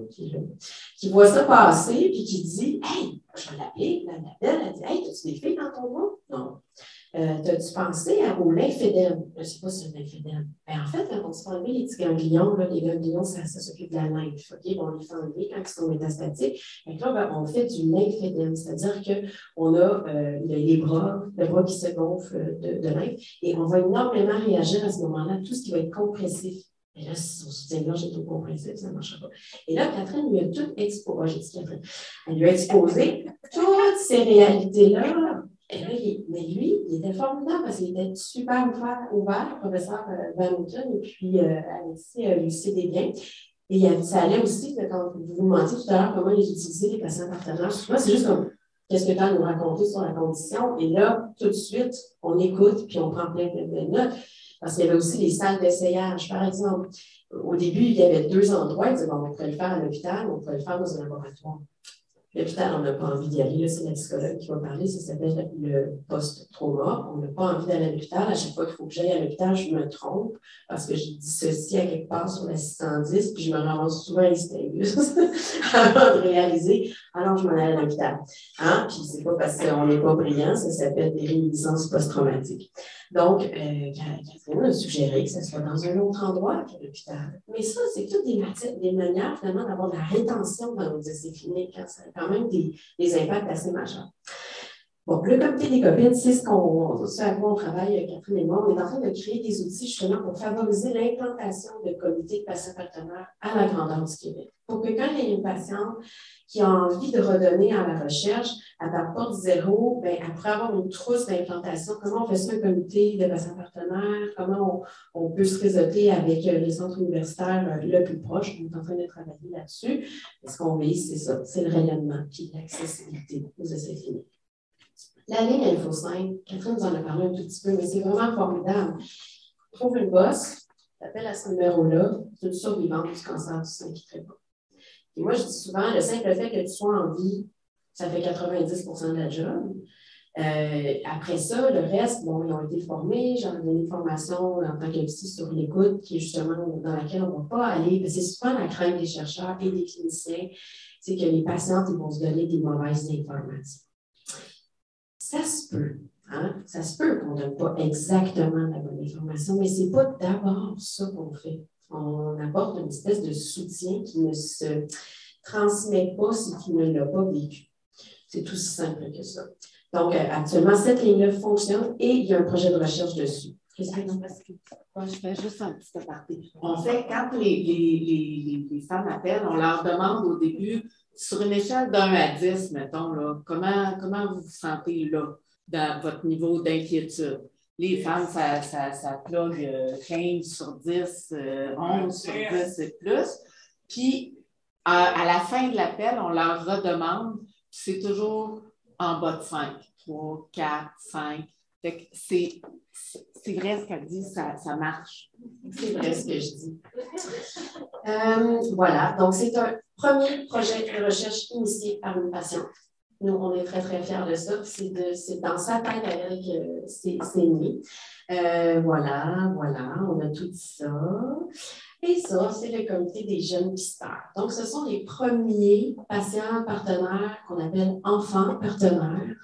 qui voit ça passer, puis qui dit « Hey, je vais l'appeler, elle dit « Hey, as-tu des filles dans ton groupe? » Non. T'as-tu pensé au lymphédème? Je ne sais pas si c'est un lymphédème. Ben, en fait, quand on se fait enlever les petits ganglions, là, les ganglions, ça s'occupe de la lymphe. Okay? Bon, on les fait enlever quand ils sont métastatiques. Et là, ben, on fait du lymphédème, c'est-à-dire qu'on a les bras, le bras qui se gonfle de lymphe, et on va énormément réagir à ce moment-là, tout ce qui va être compressif. Et là, si son soutien-gorge est trop compressif, ça ne marchera pas. Et là, Catherine lui a tout exposé. Elle lui a exposé toutes ces réalités-là. Et là, mais lui, il était formidable parce qu'il était super ouvert, le professeur Van Houten et puis Alexis Lucie Desbiens. Et ça allait aussi, quand vous vous demandiez tout à l'heure comment les utiliser, les patients partenaires. Souvent, c'est juste comme qu'est-ce que tu as à nous raconter sur la condition. Et là, tout de suite, on écoute puis on prend plein de notes. Parce qu'il y avait aussi les salles d'essayage, par exemple. Au début, il y avait 2 endroits. Ils disaient, bon, on pourrait le faire à l'hôpital, on pourrait le faire dans un laboratoire. L'hôpital, on n'a pas envie d'y aller. Là, c'est la psychologue qui va parler. Ça s'appelle le post-trauma. On n'a pas envie d'aller à l'hôpital. À chaque fois qu'il faut que j'aille à l'hôpital, je me trompe parce que je dissocie à quelque part sur la 610 puis je me ramasse souvent à l'hystérie avant de réaliser alors je m'en allais à l'hôpital. Hein? Puis c'est pas parce qu'on n'est pas brillant, ça s'appelle des réminiscences post-traumatiques. Donc, Catherine a suggéré que ce soit dans un autre endroit que l'hôpital. Mais ça, c'est toutes des manières, finalement, d'avoir de la rétention dans nos essais cliniques. Hein. Ça a quand même des impacts assez majeurs. Bon, le comité des copines, c'est ce à quoi on travaille, Catherine et moi. On est en train de créer des outils, justement, pour favoriser l'implantation de comités de patients partenaires à la grandeur du Québec. Pour que quand il y a une patiente qui a envie de redonner à la recherche, à partir de zéro, bien, après avoir une trousse d'implantation, comment on fait ça un comité de patients partenaires, comment on peut se réseauter avec les centres universitaires le plus proche. On est en train de travailler là-dessus. Et ce qu'on vise, c'est ça, c'est le rayonnement et l'accessibilité aux essais cliniques. La ligne Info5, Catherine nous en a parlé un tout petit peu, mais c'est vraiment formidable. Trouve une bosse, t'appelles à ce numéro-là, c'est une survivante du cancer du sein qui ne traite pas. Et moi, je dis souvent, le simple fait que tu sois en vie, ça fait 90% de la job. Après ça, le reste, bon, ils ont été formés, j'en ai donné une formation en tant que psy sur l'écoute, qui est justement dans laquelle on ne va pas aller, parce que c'est souvent la crainte des chercheurs et des cliniciens, c'est que les patientes ils vont se donner des mauvaises informations. Ça se peut. Hein? Ça se peut qu'on ne donne pas exactement la bonne information, mais ce n'est pas d'abord ça qu'on fait. On apporte une espèce de soutien qui ne se transmet pas si tu ne l'as pas vécu. C'est tout si simple que ça. Donc, actuellement, cette ligne-là fonctionne et il y a un projet de recherche dessus. Je fais juste un petit aparté. En fait, quand les femmes appellent, on leur demande au début, sur une échelle d'1 à 10, mettons, là, comment vous vous sentez là, dans votre niveau d'inquiétude? Les femmes, ça plug 15 sur 10, 11 sur 10 et plus. Puis, à la fin de l'appel, on leur redemande, c'est toujours en bas de 5, 3, 4, 5. C'est vrai ce qu'elle dit, ça marche. C'est vrai ce que je dis. Voilà, donc c'est un premier projet de recherche initié par une patiente. Nous, on est très, très fiers de ça. C'est dans sa tête à elle que c'est né. Voilà, on a tout ça. Et ça, c'est le comité des jeunes pisteurs. Donc, ce sont les premiers patients partenaires qu'on appelle enfants partenaires.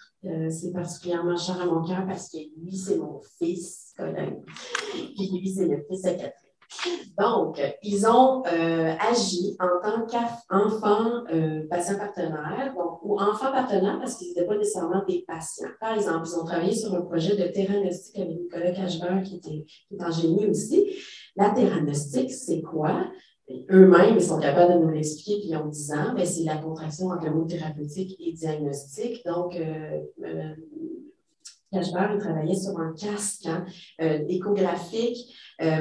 C'est particulièrement cher à mon cœur parce que lui, c'est mon fils, Colin. Puis lui, c'est le fils de Catherine. Donc, ils ont agi en tant qu'enfants patients partenaires, donc, ou enfants partenaires parce qu'ils n'étaient pas nécessairement des patients. Par exemple, ils ont travaillé sur un projet de théranostic avec Nicolas Cachevert qui est en génie aussi. La théranostic, c'est quoi? Eux-mêmes, ils sont capables de nous l'expliquer, puis ils ont 10 ans, mais c'est la contraction entre le mot thérapeutique et diagnostic. Donc, Cachevert, il travaillait sur un casque échographique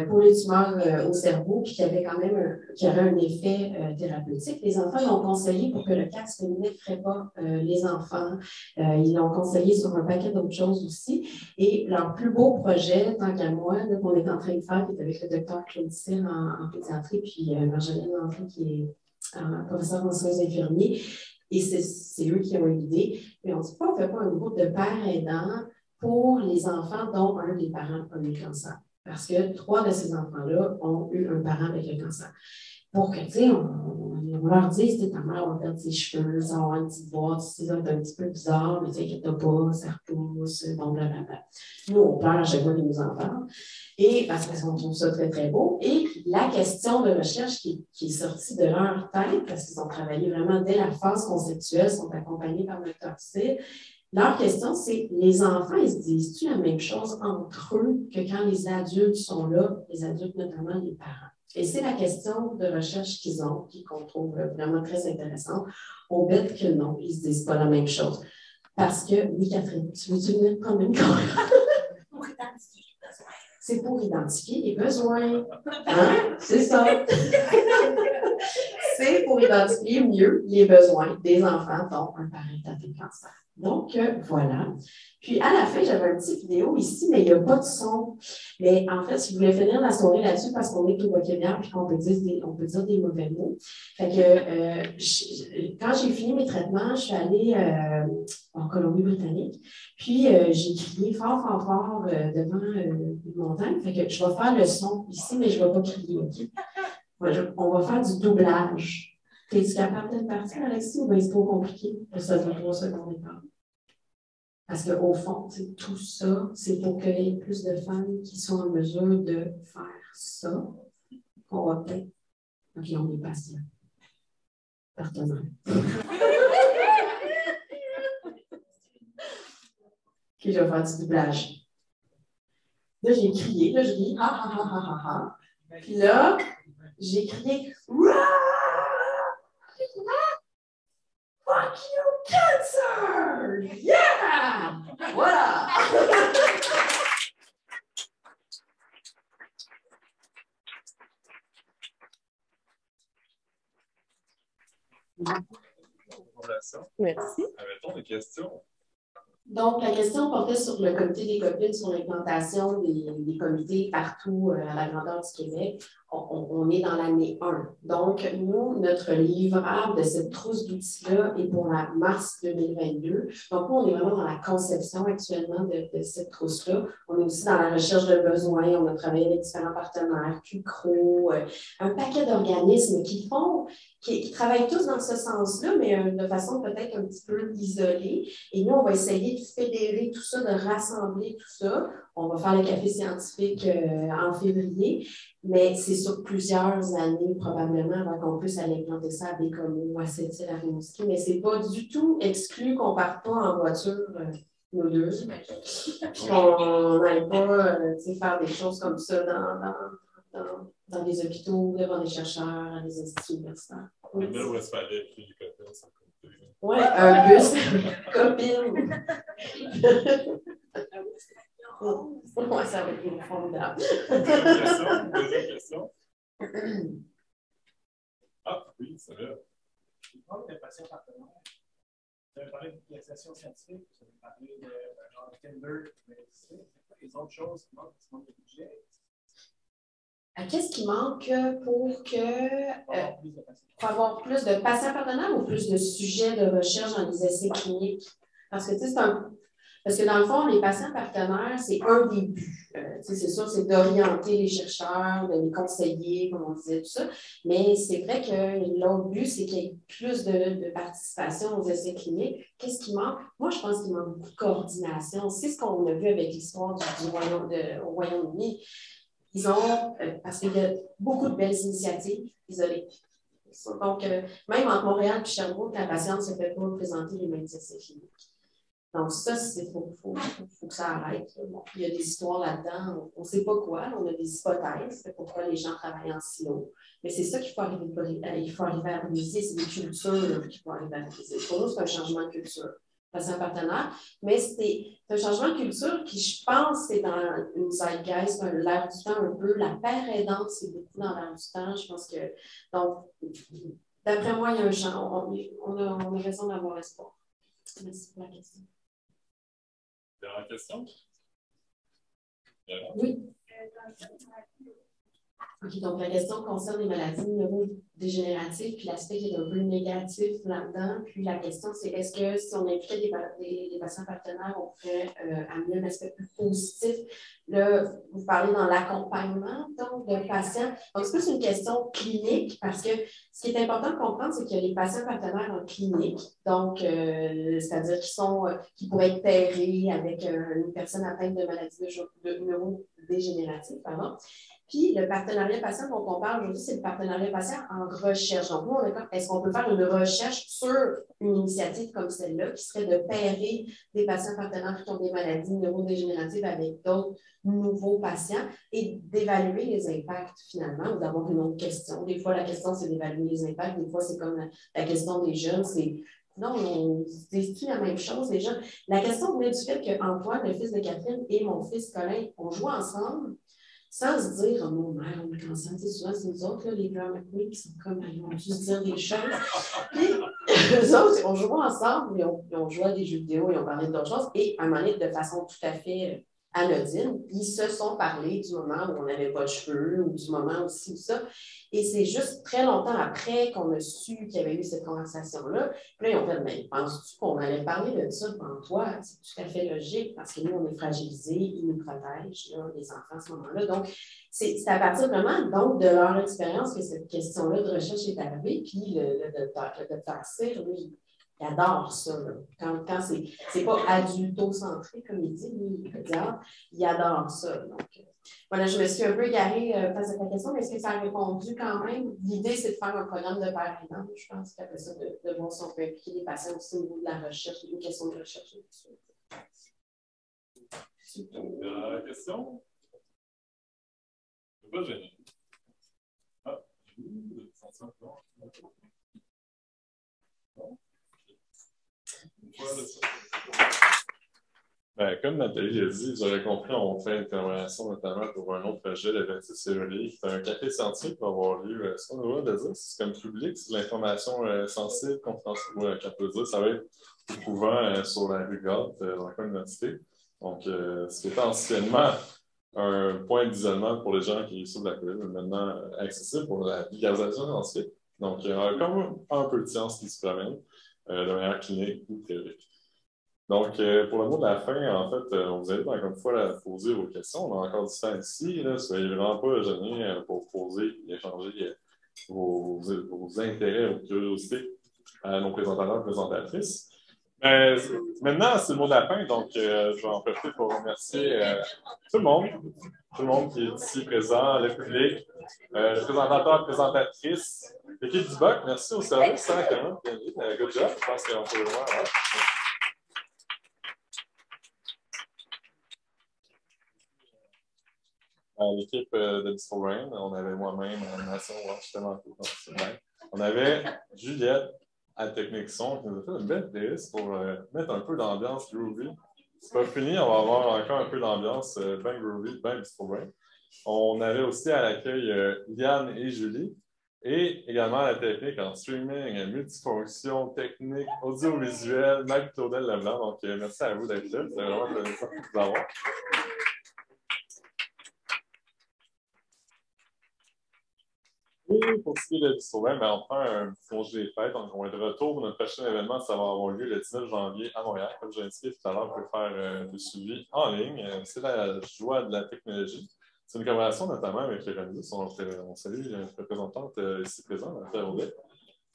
pour les tumeurs au cerveau, puis qui avait quand même qui aurait un effet thérapeutique. Les enfants l'ont conseillé pour que le casque n'effraie pas les enfants. Ils l'ont conseillé sur un paquet d'autres choses aussi. Et leur plus beau projet, tant qu'à moi, qu'on est en train de faire, qui est avec le docteur Claude Cyr en pédiatrie, puis Marjolaine Landry, qui est professeure en soins infirmiers. Et c'est eux qui ont eu l'idée. Mais on ne dit pas, on ne fait pas un groupe de pères aidants pour les enfants dont un des parents a eu le cancer. Parce que 3 de ces enfants-là ont eu un parent avec le cancer. Pour que, tu sais, on leur dise, ta mère va perdre ses cheveux, ça va avoir une petite boîte, ça va être un petit peu bizarre, mais t'inquiète pas, ça repousse, bon, blablabla. Nous, on pleure à chaque fois qu'ils nous en parlent. Et parce qu'on trouve ça très, très beau. Et la question de recherche qui est sortie de leur tête, parce qu'ils ont travaillé vraiment dès la phase conceptuelle, sont accompagnés par le Dr. Cyr. Leur question, c'est les enfants, ils se disent-tu la même chose entre eux que quand les adultes sont là, les adultes, notamment les parents? Et c'est la question de recherche qu'ils ont, qu'on trouve vraiment très intéressante. On bête que non, ils ne se disent pas la même chose. Parce que, oui, Catherine, tu veux-tu venir prendre une conférence? Pour identifier les besoins. C'est pour identifier les besoins. Hein? C'est ça. c'est pour identifier mieux les besoins des enfants dont un parent est atteint de cancer. Donc, voilà. Puis, à la fin, j'avais une petite vidéo ici, mais il n'y a pas de son. Mais en fait, je voulais finir la soirée là-dessus parce qu'on est au vocabulaire et qu'on peut dire des mauvais mots. Fait que, quand j'ai fini mes traitements, je suis allée en Colombie-Britannique. Puis, j'ai crié fort, fort, fort devant une montagne. Fait que je vais faire le son ici, mais je ne vais pas crier. Okay? On va faire du doublage. Es-tu capable d'être parti, Alexis, ou bien c'est trop compliqué? Ça fait 3 secondes et quart. Parce qu'au fond, tout ça, c'est pour qu'il y ait plus de femmes qui sont en mesure de faire ça. On va peut-être. OK, on est patient. Partenaire. OK, je vais faire du doublage. Là, j'ai crié, là, je dis ah, ah, ah, ah, ah, ah. Puis là, j'ai crié Fuck you, cancer! Yeah! Voilà! Merci. Avait-on des questions? Donc, la question portait sur le comité des copines, sur l'implantation des comités partout à la grandeur du Québec. On est dans l'année 1. Donc, nous, notre livrable de cette trousse d'outils-là est pour la mars 2022. Donc, nous, on est vraiment dans la conception actuellement de cette trousse-là. On est aussi dans la recherche de besoins. On a travaillé avec différents partenaires, QCRO, un paquet d'organismes qui travaillent tous dans ce sens-là, mais de façon peut-être un petit peu isolée. Et nous, on va essayer de fédérer tout ça, de rassembler tout ça. On va faire le café scientifique en février, mais c'est sur plusieurs années probablement avant qu'on puisse aller implanter ça à Bécomo ou à Sept-Îles, à Rimouski. Mais ce n'est pas du tout exclu qu'on ne parte pas en voiture, nous deux. Puis qu'on n'aille pas faire des choses comme ça dans des hôpitaux, devant des chercheurs, à des instituts universitaires. Le bus Westphalia qui du copine, ça compte. Oui, un bus copine. Oui, ça va être formidable. Deuxième question. Ah, oui, ça va. Je parle des patients partenaires. Vous avez parlé d'utilisation scientifique, vous avez parlé de genre de Tinder, mais c'est quoi les autres choses qui manquent de budget? Qu'est-ce qui manque pour avoir plus de patients partenaires ou plus de sujets de recherche dans les essais cliniques? Parce que, parce que dans le fond, les patients partenaires, c'est un des buts. C'est sûr, c'est d'orienter les chercheurs, de les conseiller, comme on disait, tout ça. Mais c'est vrai que l'autre but, c'est qu'il y ait plus de participation aux essais cliniques. Qu'est-ce qui manque? Moi, je pense qu'il manque beaucoup de coordination. C'est ce qu'on a vu avec l'histoire au Royaume-Uni. Ils ont, parce qu'il y a beaucoup de belles initiatives isolées. Donc, même entre Montréal et Sherbrooke, la patiente ne se fait pas présenter les mêmes essais cliniques. Donc, ça, il faut que ça arrête. Bon, il y a des histoires là-dedans, on ne sait pas quoi, on a des hypothèses, c'est pourquoi les gens travaillent en silo. Mais c'est ça qu'il faut arriver à briser, c'est des cultures qu'il faut arriver à briser. Pour nous, c'est un changement de culture. Patient partenaire, mais c'est un changement de culture qui, je pense, c'est dans une zeitgeist, l'air du temps un peu. La paire aidante, c'est beaucoup dans l'air du temps. Je pense que, donc, d'après moi, il y a un changement. On a raison d'avoir espoir. Merci pour la question. Dernière question? Oui. OK, donc la question concerne les maladies neurodégénératives, puis l'aspect qui est un peu négatif là-dedans. Puis la question, c'est est-ce que si on impliquait des patients partenaires, on pourrait amener un aspect plus positif? Là, vous parlez dans l'accompagnement donc, de patients. Donc, c'est plus une question clinique parce que ce qui est important de comprendre, c'est qu'il y a des patients partenaires en clinique, donc c'est-à-dire qui pourraient être pairés avec une personne atteinte de maladies neurodégénératives, pardon. Puis, le partenariat patient dont on parle aujourd'hui, c'est le partenariat patient en recherche. Donc, nous, est-ce qu'on peut faire une recherche sur une initiative comme celle-là, qui serait de pairer des patients partenaires qui ont des maladies neurodégénératives avec d'autres nouveaux patients et d'évaluer les impacts, finalement, ou d'avoir une autre question. Des fois, la question, c'est d'évaluer les impacts. Des fois, c'est comme la question des jeunes, c'est non, on dit la même chose, les jeunes. La question venait du fait qu'Antoine, le fils de Catherine, et mon fils Colin, on joue ensemble. sans se dire, oh mon mère, on a cancer. Tu sais, souvent, c'est nous autres, là, les drama queens, qui sont comme, on va juste dire des choses. Puis, eux autres, on jouait ensemble, on jouait à des jeux vidéo et on parlait d'autres choses. Et à un moment donné, de façon tout à fait anodine, ils se sont parlé du moment où on n'avait pas de cheveux ou du moment aussi ou ça. Et c'est juste très longtemps après qu'on a su qu'il y avait eu cette conversation-là. Puis là, ils ont fait, mais penses-tu qu'on allait parler de ça devant toi? C'est tout à fait logique parce que nous, on est fragilisés, ils nous protègent, là, les enfants à ce moment-là. Donc, c'est à partir vraiment donc, de leur expérience que cette question-là de recherche est arrivée. Puis le docteur Cyr, lui, il adore ça. Là. Quand c'est pas adulto-centré, comme il dit, lui, il adore ça. Donc, voilà, je me suis un peu égarée face à ta question, mais est-ce que ça a répondu quand même? L'idée, c'est de faire un programme de père aidant, je pense, qu'après ça, de voir si on peut impliquer les patients aussi au niveau de la recherche, une question de recherche. Dernière question? C'est pas gênant. Ah, ben, comme Nathalie l'a dit, j'aurais compris, on fait une collaboration notamment pour un autre projet, le 26 février, qui est un café scientifique qui va avoir lieu. Ce qu'on a le droit de dire, c'est comme public, c'est de l'information sensible, confidentielle, ouais, qu'on peut dire, ça va être au couvent sur la rue Galt, dans le coin de notre cité. Donc, ce qui était anciennement un point d'isolement pour les gens qui sont de la COVID, maintenant accessible pour la vulgarisation scientifique. Donc, il y a comme un peu de science qui se promène, de manière clinique ou théorique. Donc, pour le mot de la fin, en fait, on vous invite encore une fois à poser vos questions. On a encore du temps ici. Là, soyez vraiment pas gênés pour poser et échanger vos intérêts, vos curiosités à nos présentateurs et présentatrices. Maintenant, c'est le mot de la fin, donc je vais en profiter pour remercier tout le monde qui est ici présent, le public, les présentateurs, présentatrices, l'équipe du BOC. Merci au service, hein, quand même. Good job, je pense qu'on peut le voir. Hein? L'équipe de Discovery, on avait moi-même en animation, justement, on avait Juliette à Technique Son qui nous a fait une belle playlist pour mettre un peu d'ambiance groovy. C'est pas fini, on va avoir encore un peu d'ambiance bien groovy, bien Discovery. On avait aussi à l'accueil Yann et Julie, et également à la technique en streaming, multifonction, technique, audiovisuel, Marie-Claudel Leblanc. Donc, merci à vous d'être là. C'est vraiment intéressant de vous avoir. Et pour ce qui est de Discovery, on prend un petit congé des fêtes, donc on va être de retour. Notre prochain événement, ça va avoir lieu le 19 janvier à Montréal. Comme j'ai indiqué tout à l'heure, vous pouvez faire du suivi en ligne. C'est la joie de la technologie. C'est une collaboration notamment avec le Remis. On salue une représentante ici présente, Mme Audet,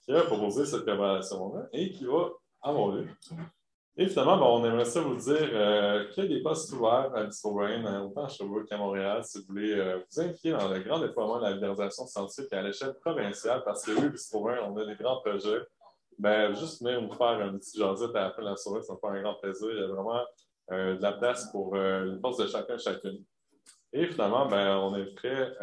qui a proposé cette collaboration-là et qui va avoir lieu. Et finalement, on aimerait ça vous dire qu'il y a des postes ouverts à Discovery, autant à Sherbrooke qu'à Montréal, si vous voulez vous impliquer dans le grand déploiement de la vulgarisation scientifique à l'échelle provinciale, parce que oui, Discovery, on a des grands projets. Ben, juste venir nous faire un petit jasette à la fin de la soirée, ça me fait un grand plaisir. Il y a vraiment de la place pour une force de chacun, chacune. Et finalement, ben, on est prêt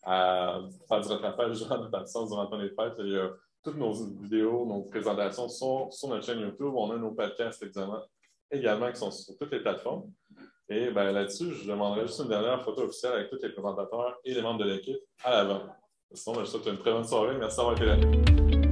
à faire du rattrapage durant notre absence, durant les fêtes. Il y a toutes nos vidéos, nos présentations sont sur notre chaîne YouTube. On a nos podcasts également qui sont sur toutes les plateformes. Et ben, là-dessus, je demanderai juste une dernière photo officielle avec tous les présentateurs et les membres de l'équipe à l'avant. Sinon, je vous souhaite une très bonne soirée. Merci d'avoir été là.